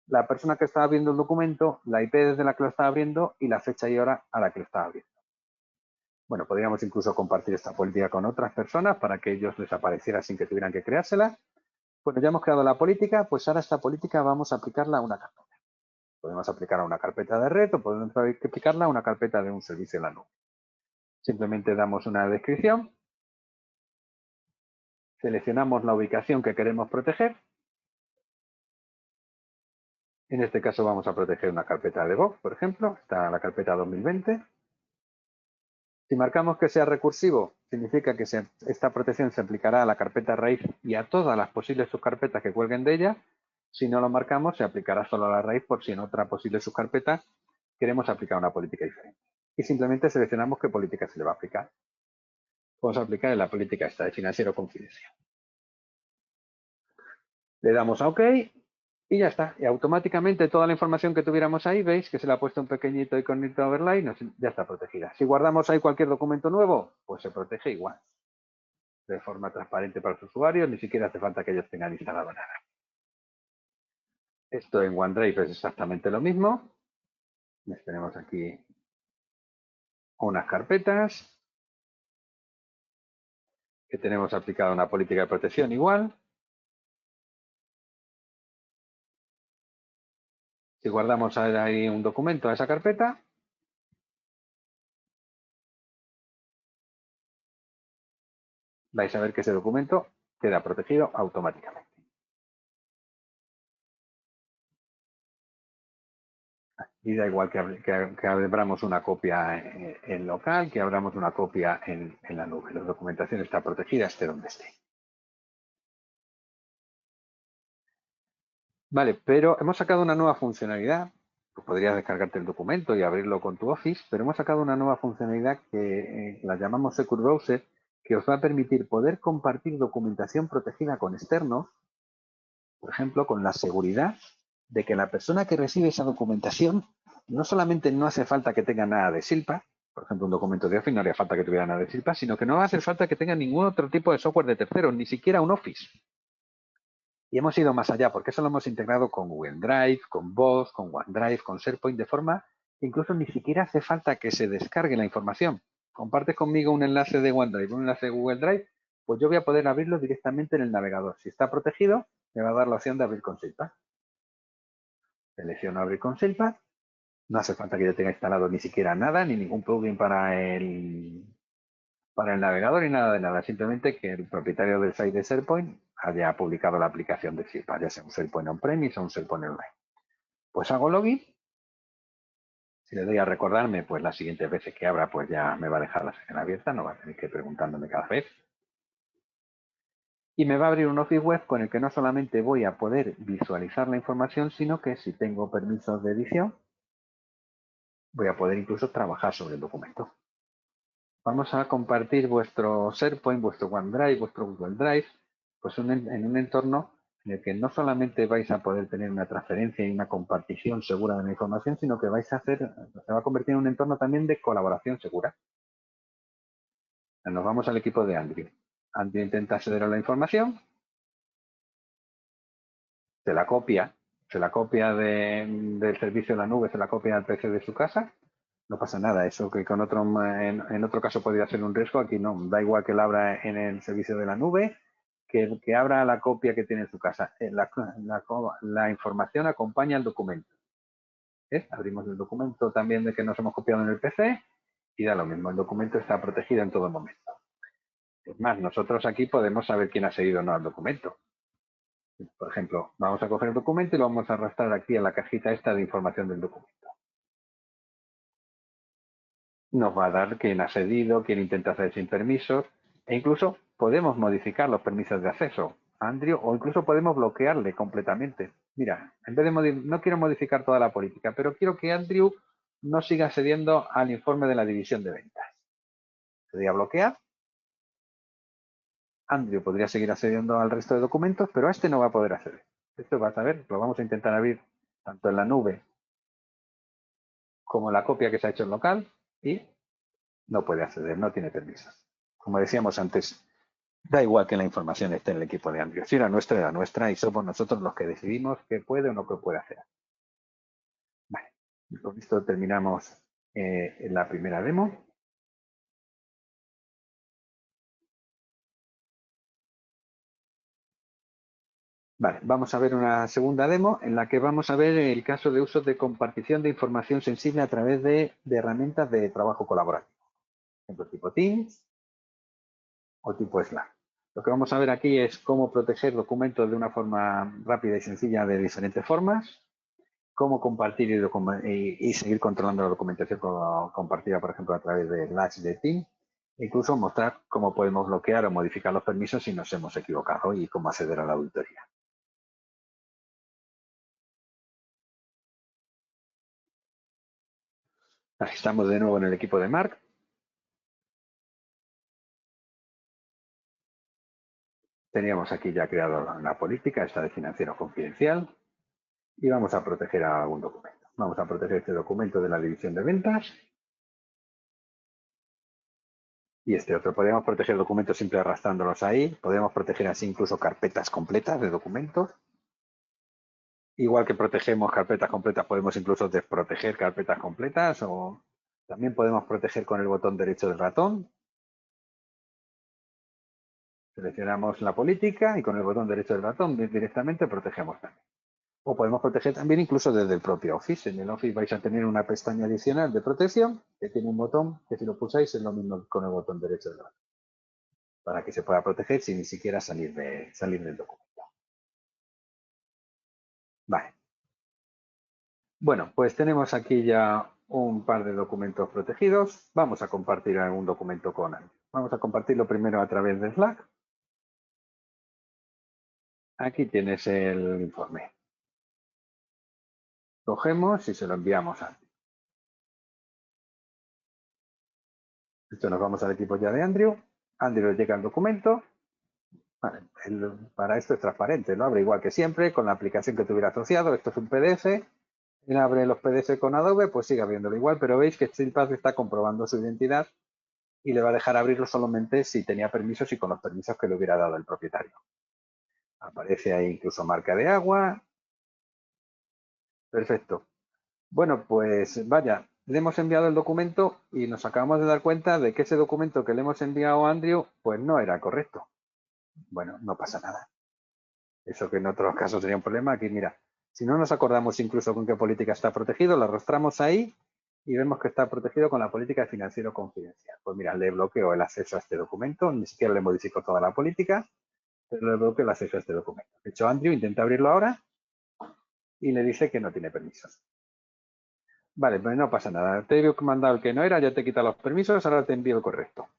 la persona que estaba viendo el documento, la IP desde la que lo estaba abriendo y la fecha y hora a la que lo estaba abriendo. Bueno, podríamos incluso compartir esta política con otras personas para que ellos les apareciera sin que tuvieran que creársela. Bueno, ya hemos creado la política, pues ahora esta política vamos a aplicarla a una carpeta. Podemos aplicarla a una carpeta de red o podemos aplicarla a una carpeta de un servicio en la nube. Simplemente damos una descripción, seleccionamos la ubicación que queremos proteger. En este caso vamos a proteger una carpeta de DevOps, por ejemplo, está la carpeta 2020. Si marcamos que sea recursivo, significa que esta protección se aplicará a la carpeta raíz y a todas las posibles subcarpetas que cuelguen de ella. Si no lo marcamos, se aplicará solo a la raíz por si en otra posible subcarpeta queremos aplicar una política diferente. Y simplemente seleccionamos qué política se le va a aplicar. Vamos a aplicar en la política esta de financiero confidencial. Le damos a OK y ya está. Y automáticamente toda la información que tuviéramos ahí, veis que se le ha puesto un pequeñito iconito overlay, ya está protegida. Si guardamos ahí cualquier documento nuevo, pues se protege igual. De forma transparente para los usuarios, ni siquiera hace falta que ellos tengan instalado nada. Esto en OneDrive es exactamente lo mismo. Les tenemos aquí unas carpetas que tenemos aplicada una política de protección igual. Si guardamos ahí un documento a esa carpeta, vais a ver que ese documento queda protegido automáticamente. Y da igual que abramos una copia en local, que abramos una copia en la nube. La documentación está protegida esté donde esté. Vale, pero hemos sacado una nueva funcionalidad. Pues podrías descargarte el documento y abrirlo con tu Office, pero hemos sacado una nueva funcionalidad que la llamamos Secure Browser, que os va a permitir poder compartir documentación protegida con externos, por ejemplo, con la seguridad de que la persona que recibe esa documentación no solamente no hace falta que tenga nada de Silpa, por ejemplo, un documento de Office no haría falta que tuviera nada de Silpa, sino que no va a hacer falta que tenga ningún otro tipo de software de terceros, ni siquiera un Office. Y hemos ido más allá, porque eso lo hemos integrado con Google Drive, con Box, con OneDrive, con SharePoint, de forma que incluso ni siquiera hace falta que se descargue la información. Compartes conmigo un enlace de OneDrive, un enlace de Google Drive, pues yo voy a poder abrirlo directamente en el navegador. Si está protegido, me va a dar la opción de abrir con Silpa. Selecciono abrir con Silpa. No hace falta que yo tenga instalado ni siquiera nada, ni ningún plugin para el navegador ni nada de nada. Simplemente que el propietario del site de SharePoint haya publicado la aplicación de Silpa, ya sea un SharePoint on-premise o un SharePoint online. Pues hago login. Si le doy a recordarme, pues las siguientes veces que abra, pues ya me va a dejar la sesión abierta, no va a tener que ir preguntándome cada vez. Y me va a abrir un Office Web con el que no solamente voy a poder visualizar la información, sino que si tengo permisos de edición, voy a poder incluso trabajar sobre el documento. Vamos a compartir vuestro SharePoint, vuestro OneDrive, vuestro Google Drive, pues en un entorno en el que no solamente vais a poder tener una transferencia y una compartición segura de la información, sino que se va a convertir en un entorno también de colaboración segura. Nos vamos al equipo de Andrew. Andrew intenta acceder a la información, se la copia del servicio de la nube, se la copia al PC de su casa. No pasa nada, eso que en otro caso podría ser un riesgo, aquí no, da igual que la abra en el servicio de la nube, que abra la copia que tiene en su casa. La información acompaña al documento. Abrimos el documento también de que nos hemos copiado en el PC y da lo mismo, el documento está protegido en todo momento. Es más, nosotros aquí podemos saber quién ha seguido o no al documento. Por ejemplo, vamos a coger el documento y lo vamos a arrastrar aquí a la cajita esta de información del documento. Nos va a dar quién ha cedido, quién intenta hacer sin permisos e incluso podemos modificar los permisos de acceso. Andrew, o incluso podemos bloquearle completamente. Mira, en vez de no quiero modificar toda la política, pero quiero que Andrew no siga accediendo al informe de la división de ventas. Podría bloquear. Andrew podría seguir accediendo al resto de documentos, pero a este no va a poder acceder. Esto vas a ver, lo vamos a intentar abrir tanto en la nube como en la copia que se ha hecho en local y no puede acceder, no tiene permisos. Como decíamos antes, da igual que la información esté en el equipo de Andrew. Si era nuestra y somos nosotros los que decidimos qué puede o no puede hacer. Vale, con esto terminamos la primera demo. Vale, vamos a ver una segunda demo en la que vamos a ver el caso de uso de compartición de información sensible a través de herramientas de trabajo colaborativo. Por ejemplo, tipo Teams o tipo Slack. Lo que vamos a ver aquí es cómo proteger documentos de una forma rápida y sencilla de diferentes formas, cómo compartir y seguir controlando la documentación compartida, por ejemplo, a través de Slack de Teams, e incluso mostrar cómo podemos bloquear o modificar los permisos si nos hemos equivocado y cómo acceder a la auditoría. Estamos de nuevo en el equipo de Marc. Teníamos aquí ya creado la política, esta de financiero confidencial, y vamos a proteger a algún documento. Vamos a proteger este documento de la división de ventas. Y este otro. Podemos proteger documentos siempre arrastrándolos ahí. Podemos proteger así incluso carpetas completas de documentos. Igual que protegemos carpetas completas, podemos incluso desproteger carpetas completas o también podemos proteger con el botón derecho del ratón. Seleccionamos la política y con el botón derecho del ratón directamente protegemos también. O podemos proteger también incluso desde el propio Office. En el Office vais a tener una pestaña adicional de protección que tiene un botón que si lo pulsáis es lo mismo con el botón derecho del ratón. Para que se pueda proteger sin ni siquiera salir del documento. Vale. Bueno, pues tenemos aquí ya un par de documentos protegidos. Vamos a compartir algún documento con él. Vamos a compartirlo primero a través de Slack. Aquí tienes el informe. Cogemos y se lo enviamos a Andrew. Esto nos vamos al equipo ya de Andrew. Andrew llega el documento. Vale, para esto es transparente, lo abre igual que siempre con la aplicación que tuviera asociado. Esto es un PDF. Él abre los PDF con Adobe, pues sigue abriéndolo igual, pero veis que StreetPath está comprobando su identidad y le va a dejar abrirlo solamente si tenía permisos y con los permisos que le hubiera dado el propietario. Aparece ahí incluso marca de agua. Perfecto. Bueno, pues vaya, le hemos enviado el documento y nos acabamos de dar cuenta de que ese documento que le hemos enviado a Andrew, pues no era correcto. Bueno, no pasa nada. Eso que en otros casos sería un problema. Aquí, mira, si no nos acordamos incluso con qué política está protegido, lo arrastramos ahí y vemos que está protegido con la política de financiero confidencial. Pues mira, le bloqueo el acceso a este documento, ni siquiera le modifico toda la política, pero le bloqueo el acceso a este documento. De hecho, Andrew intenta abrirlo ahora y le dice que no tiene permisos. Vale, pues no pasa nada. Te he mandado el que no era, ya te quita los permisos, ahora te envío el correcto.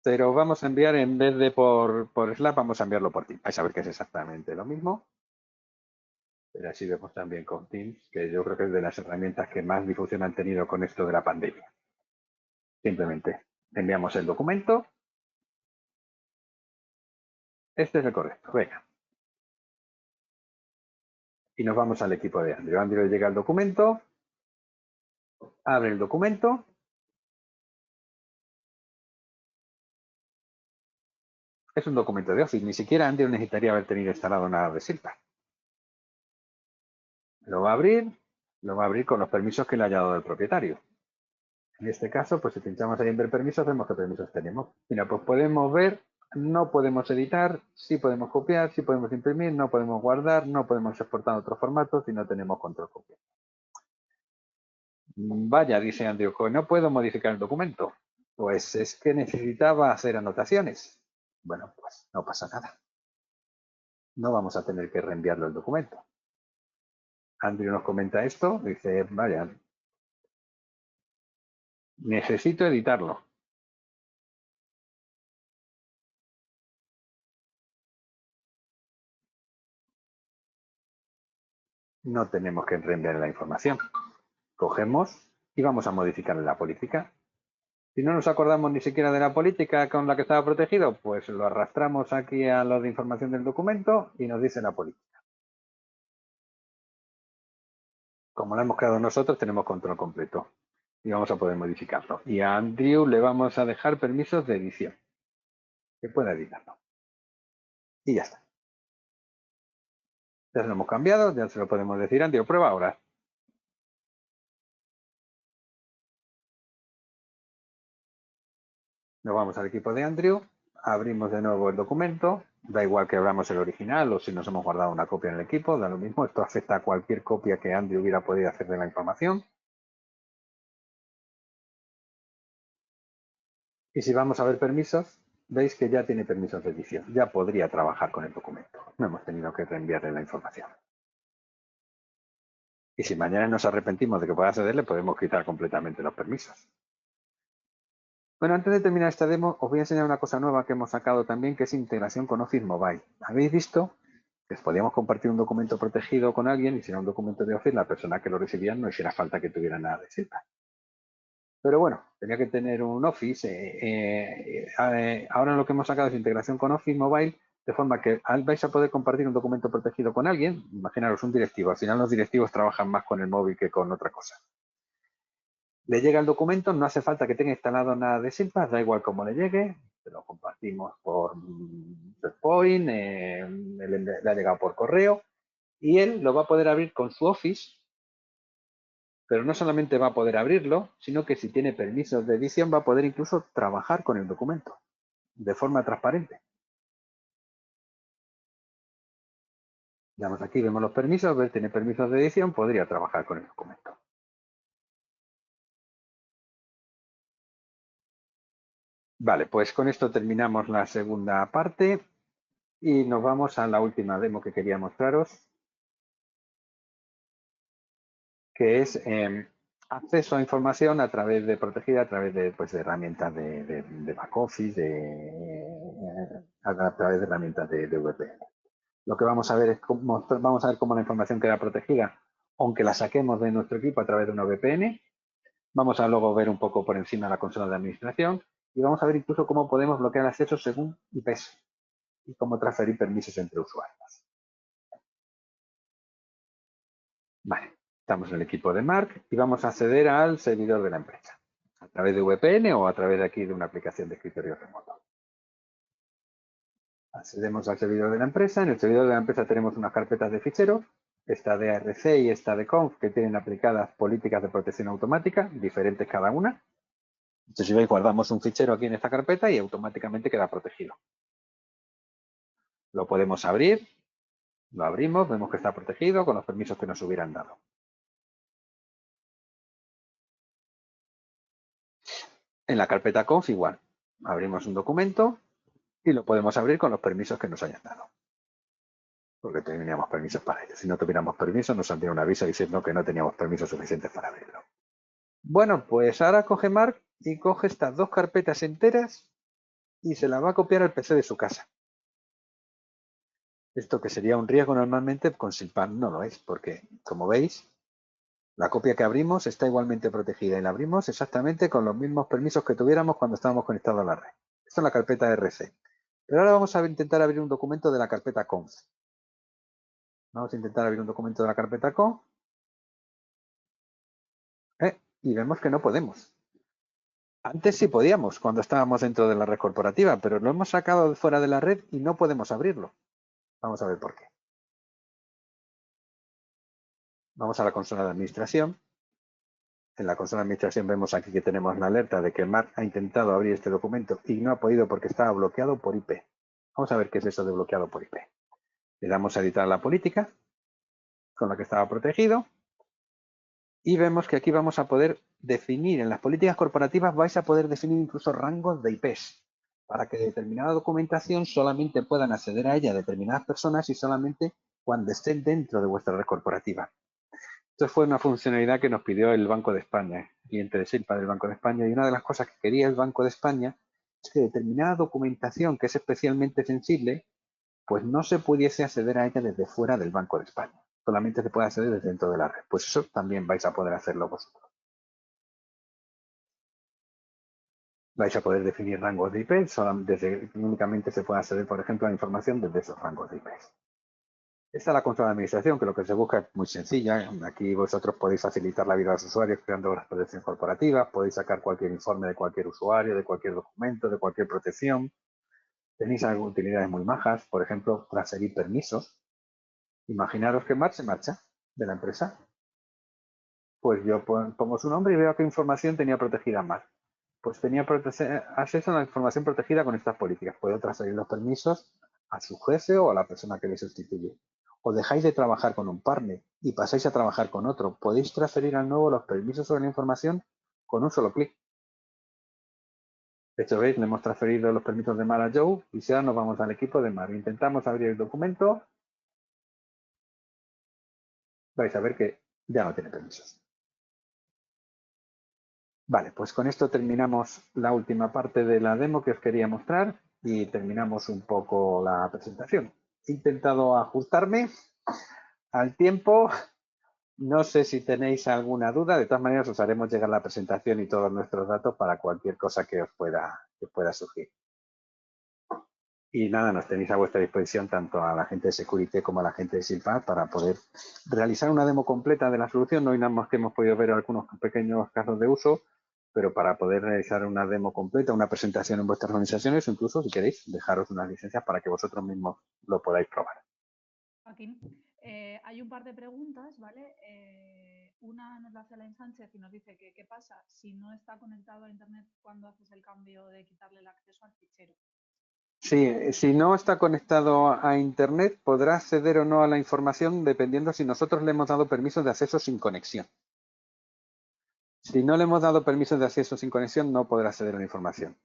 Pero vamos a enviar, en vez de por Slack, vamos a enviarlo por Teams. Vais a ver que es exactamente lo mismo. Pero así vemos también con Teams, que yo creo que es de las herramientas que más difusión han tenido con esto de la pandemia. Simplemente enviamos el documento. Este es el correcto. Venga. Y nos vamos al equipo de Andrew. Andrew llega al documento, abre el documento. Es un documento de Office. Ni siquiera Andrew necesitaría haber tenido instalado nada de StreetPath. Lo va a abrir con los permisos que le haya dado el propietario. En este caso, pues si pinchamos ahí en ver permisos, vemos qué permisos tenemos. Mira, pues podemos ver, no podemos editar, sí podemos copiar, sí podemos imprimir, no podemos guardar, no podemos exportar en otros formatos y no tenemos control copia. Vaya, dice Andrew, no puedo modificar el documento. Pues es que necesitaba hacer anotaciones. Bueno, pues no pasa nada. No vamos a tener que reenviarlo el documento. Andrew nos comenta esto, dice, vaya, necesito editarlo. no tenemos que reenviar la información. Cogemos y vamos a modificar la política. Si no nos acordamos ni siquiera de la política con la que estaba protegido, pues lo arrastramos aquí a lo de información del documento y nos dice la política. Como la hemos creado nosotros, tenemos control completo y vamos a poder modificarlo. Y a Andrew le vamos a dejar permisos de edición, que pueda editarlo. Y ya está. Ya se lo hemos cambiado, ya se lo podemos decir. Andrew, prueba ahora. Nos vamos al equipo de Andrew, abrimos de nuevo el documento, da igual que abramos el original o si nos hemos guardado una copia en el equipo, da lo mismo, esto afecta a cualquier copia que Andrew hubiera podido hacer de la información. Y si vamos a ver permisos, veis que ya tiene permisos de edición, ya podría trabajar con el documento, no hemos tenido que reenviarle la información. Y si mañana nos arrepentimos de que pueda accederle, podemos quitar completamente los permisos. Bueno, antes de terminar esta demo, os voy a enseñar una cosa nueva que hemos sacado también, que es integración con Office Mobile. ¿Habéis visto que podíamos compartir un documento protegido con alguien y si era un documento de Office, la persona que lo recibía no hiciera falta que tuviera nada de SharePoint? Pero bueno, tenía que tener un Office. Ahora lo que hemos sacado es integración con Office Mobile, de forma que vais a poder compartir un documento protegido con alguien. Imaginaros un directivo. Al final los directivos trabajan más con el móvil que con otra cosa. Le llega el documento, no hace falta que tenga instalado nada de SharePoint, da igual cómo le llegue, lo compartimos por SharePoint, le ha llegado por correo y él lo va a poder abrir con su Office, pero no solamente va a poder abrirlo, sino que si tiene permisos de edición va a poder incluso trabajar con el documento de forma transparente. Damos aquí, vemos los permisos, ver tiene permisos de edición, podría trabajar con el documento. Vale, pues con esto terminamos la segunda parte y nos vamos a la última demo que quería mostraros, que es acceso a información a través de protegida, a través de, pues, de herramientas de back office, a través de herramientas de VPN. Lo que vamos a ver es cómo la información queda protegida, aunque la saquemos de nuestro equipo a través de una VPN. Vamos a luego ver un poco por encima la consola de administración y vamos a ver incluso cómo podemos bloquear accesos según IPs y cómo transferir permisos entre usuarios. Vale, estamos en el equipo de Mark y vamos a acceder al servidor de la empresa a través de VPN o a través de aquí de una aplicación de escritorio remoto. Accedemos al servidor de la empresa. En el servidor de la empresa tenemos unas carpetas de ficheros, esta de ARC y esta de conf, que tienen aplicadas políticas de protección automática, diferentes cada una. Entonces, si veis, guardamos un fichero aquí en esta carpeta y automáticamente queda protegido. Lo podemos abrir, lo abrimos, vemos que está protegido con los permisos que nos hubieran dado. En la carpeta conf igual, abrimos un documento y lo podemos abrir con los permisos que nos hayan dado. Porque teníamos permisos para ello. Si no tuviéramos permisos, nos saldría un aviso diciendo que no teníamos permisos suficientes para abrirlo. Bueno, pues ahora coge Mark y coge estas dos carpetas enteras y se las va a copiar al PC de su casa. Esto que sería un riesgo normalmente con SharePoint no lo es, porque como veis, la copia que abrimos está igualmente protegida y la abrimos exactamente con los mismos permisos que tuviéramos cuando estábamos conectados a la red. Esto es la carpeta RC. Pero ahora vamos a intentar abrir un documento de la carpeta conf. Vamos a intentar abrir un documento de la carpeta conf. Y vemos que no podemos. Antes sí podíamos, cuando estábamos dentro de la red corporativa, pero lo hemos sacado fuera de la red y no podemos abrirlo. Vamos a ver por qué. Vamos a la consola de administración. En la consola de administración vemos aquí que tenemos la alerta de que Mark ha intentado abrir este documento y no ha podido porque estaba bloqueado por IP. Vamos a ver qué es eso de bloqueado por IP. Le damos a editar la política con la que estaba protegido y vemos que aquí vamos a poder definir, en las políticas corporativas vais a poder definir incluso rangos de IPs para que determinada documentación solamente puedan acceder a ella determinadas personas y solamente cuando estén dentro de vuestra red corporativa. Esto fue una funcionalidad que nos pidió el Banco de España, cliente de SharePoint del Banco de España, y una de las cosas que quería el Banco de España es que determinada documentación que es especialmente sensible, pues no se pudiese acceder a ella desde fuera del Banco de España. solamente se puede acceder desde dentro de la red. Pues eso también vais a poder hacerlo vosotros. Vais a poder definir rangos de IP, únicamente se puede acceder, por ejemplo, a la información desde esos rangos de IP. Esta es la consola de administración, que lo que se busca es muy sencilla. Aquí vosotros podéis facilitar la vida a los usuarios creando las protecciones corporativas, podéis sacar cualquier informe de cualquier usuario, de cualquier documento, de cualquier protección. Tenéis algunas utilidades muy majas, por ejemplo, transferir permisos. Imaginaros que Mark se marcha de la empresa. Pues yo pongo su nombre y veo qué información tenía protegida Mark. Pues tenía acceso a la información protegida con estas políticas. Puedo transferir los permisos a su jefe o a la persona que le sustituye. O dejáis de trabajar con un partner y pasáis a trabajar con otro. Podéis transferir al nuevo los permisos sobre la información con un solo clic. De hecho, veis, le hemos transferido los permisos de Mar a Joe y ahora nos vamos al equipo de Mar. Intentamos abrir el documento. Vais a ver que ya no tiene permisos. Vale, pues con esto terminamos la última parte de la demo que os quería mostrar y terminamos un poco la presentación. He intentado ajustarme al tiempo. No sé si tenéis alguna duda. De todas maneras, os haremos llegar la presentación y todos nuestros datos para cualquier cosa que os pueda surgir. Y nada, nos tenéis a vuestra disposición tanto a la gente de Security como a la gente de SILPAD para poder realizar una demo completa de la solución. No hay nada más que hemos podido ver algunos pequeños casos de uso, pero para poder realizar una demo completa, una presentación en vuestras organizaciones, o incluso, si queréis, dejaros unas licencias para que vosotros mismos lo podáis probar. Joaquín, hay un par de preguntas, ¿vale? Una nos la hace Alain Sánchez y nos dice que qué pasa si no está conectado a Internet cuando haces el cambio de quitarle el acceso al fichero. Sí, si no está conectado a Internet, podrá acceder o no a la información dependiendo si nosotros le hemos dado permisos de acceso sin conexión. Si no le hemos dado permisos de acceso sin conexión, no podrá acceder a la información.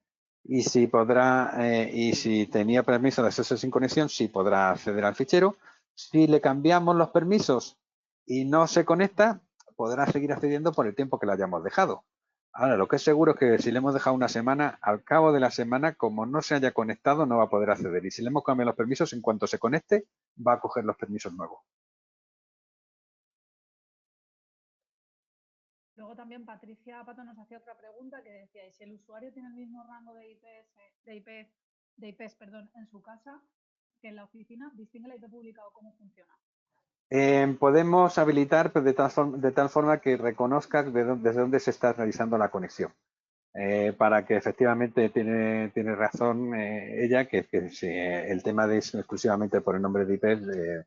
Y si tenía permiso de acceso sin conexión, sí podrá acceder al fichero. Si le cambiamos los permisos y no se conecta, podrá seguir accediendo por el tiempo que le hayamos dejado. Ahora, lo que es seguro es que si le hemos dejado una semana, al cabo de la semana, como no se haya conectado, no va a poder acceder. Y si le hemos cambiado los permisos, en cuanto se conecte, va a coger los permisos nuevos. Luego también Patricia Pato nos hacía otra pregunta que decía, ¿y si el usuario tiene el mismo rango de IPs en su casa que en la oficina? ¿Distingue la IP pública o cómo funciona? Podemos habilitar pues, de tal forma que reconozca desde dónde se está realizando la conexión. Para que efectivamente tiene razón ella, que si el tema de eso exclusivamente por el nombre de IP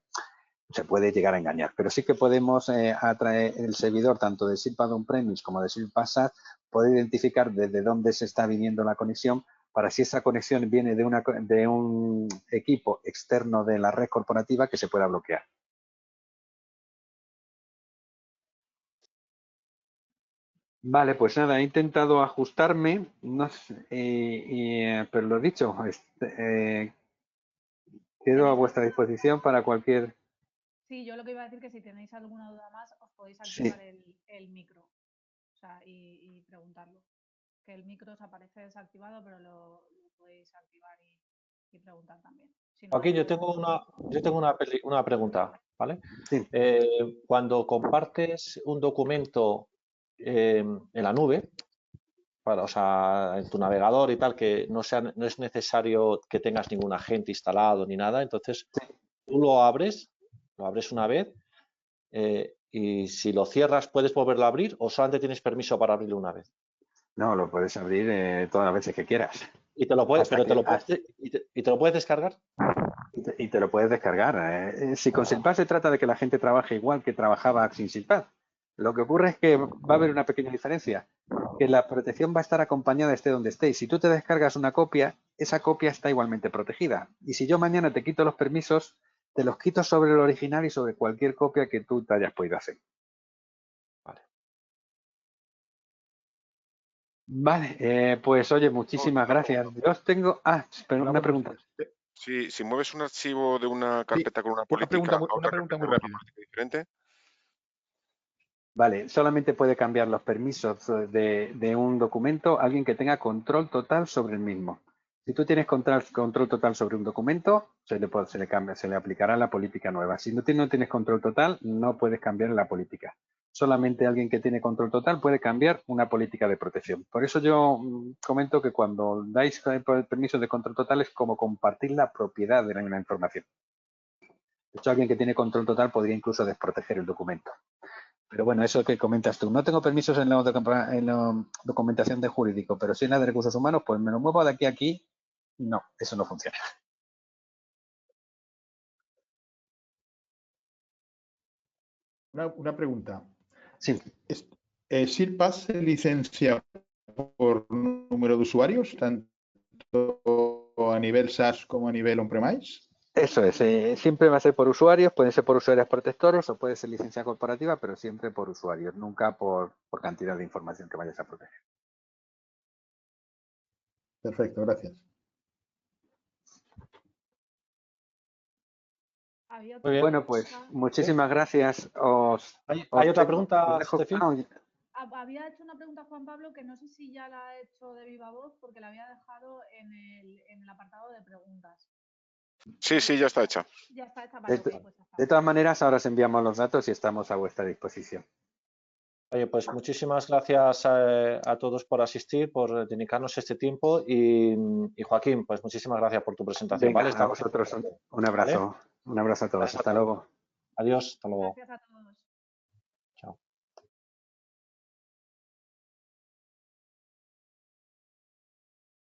se puede llegar a engañar. Pero sí que podemos atraer el servidor tanto de SILPAD On-Premise como de SILPAD SaaS, poder identificar desde dónde se está viniendo la conexión, para si esa conexión viene de un equipo externo de la red corporativa que se pueda bloquear. Vale, pues nada, he intentado ajustarme, no sé, pero lo dicho, quedo a vuestra disposición para cualquier... Sí, yo lo que iba a decir que si tenéis alguna duda más, os podéis activar el micro, o sea, y preguntarlo. Que el micro os aparece desactivado, pero lo podéis activar y preguntar también. Si no, Joaquín, yo tengo una pregunta, ¿vale? Sí. Cuando compartes un documento en la nube, o sea, en tu navegador y tal, que no es necesario que tengas ningún agente instalado ni nada, entonces tú lo abres una vez y si lo cierras, ¿puedes volverlo a abrir o solamente tienes permiso para abrirlo una vez? No, lo puedes abrir todas las veces que quieras. Y te lo puedes, y te lo puedes descargar. Y te lo puedes descargar. Si con SILPAD se trata de que la gente trabaje igual que trabajaba sin SILPAD. Lo que ocurre es que va a haber una pequeña diferencia, que la protección va a estar acompañada esté donde esté. Y si tú te descargas una copia, esa copia está igualmente protegida. Y si yo mañana te quito los permisos, te los quito sobre el original y sobre cualquier copia que tú te hayas podido hacer. Vale, pues oye, muchísimas gracias. Yo os tengo... pero una pregunta. Si mueves un archivo de una carpeta con una política a otra carpeta con otra política diferente. Vale, solamente puede cambiar los permisos de un documento alguien que tenga control total sobre el mismo. Si tú tienes control total sobre un documento, se le aplicará la política nueva. Si no tienes control total, no puedes cambiar la política. Solamente alguien que tiene control total puede cambiar una política de protección. Por eso yo comento que cuando dais permiso de control total es como compartir la propiedad de la información. De hecho, alguien que tiene control total podría incluso desproteger el documento. Pero bueno, eso que comentas tú. No tengo permisos en la documentación de jurídico, pero sí en la de recursos humanos, pues me lo muevo de aquí a aquí. No, eso no funciona. Una pregunta. Sí. ¿SIRPAS se licencia por número de usuarios, tanto a nivel SaaS como a nivel on-premise? Eso es, siempre va a ser por usuarios, pueden ser por usuarios protectores o puede ser licencia corporativa, pero siempre por usuarios, nunca por cantidad de información que vayas a proteger. Perfecto, gracias. Bueno, pues muchísimas gracias. ¿Hay otra pregunta, Steffi? Había hecho una pregunta Juan Pablo que no sé si ya la ha hecho de viva voz porque la había dejado en el apartado de preguntas. Sí, ya está hecha. Ya está hecha, vale, pues está. De todas maneras, ahora os enviamos los datos y estamos a vuestra disposición. Oye, pues muchísimas gracias a todos por asistir, por dedicarnos este tiempo y Joaquín, pues muchísimas gracias por tu presentación. Venga, ¿vale? a vosotros un abrazo. ¿Vale? Un abrazo a todos. Hasta luego. Adiós. Hasta luego. Gracias a todos.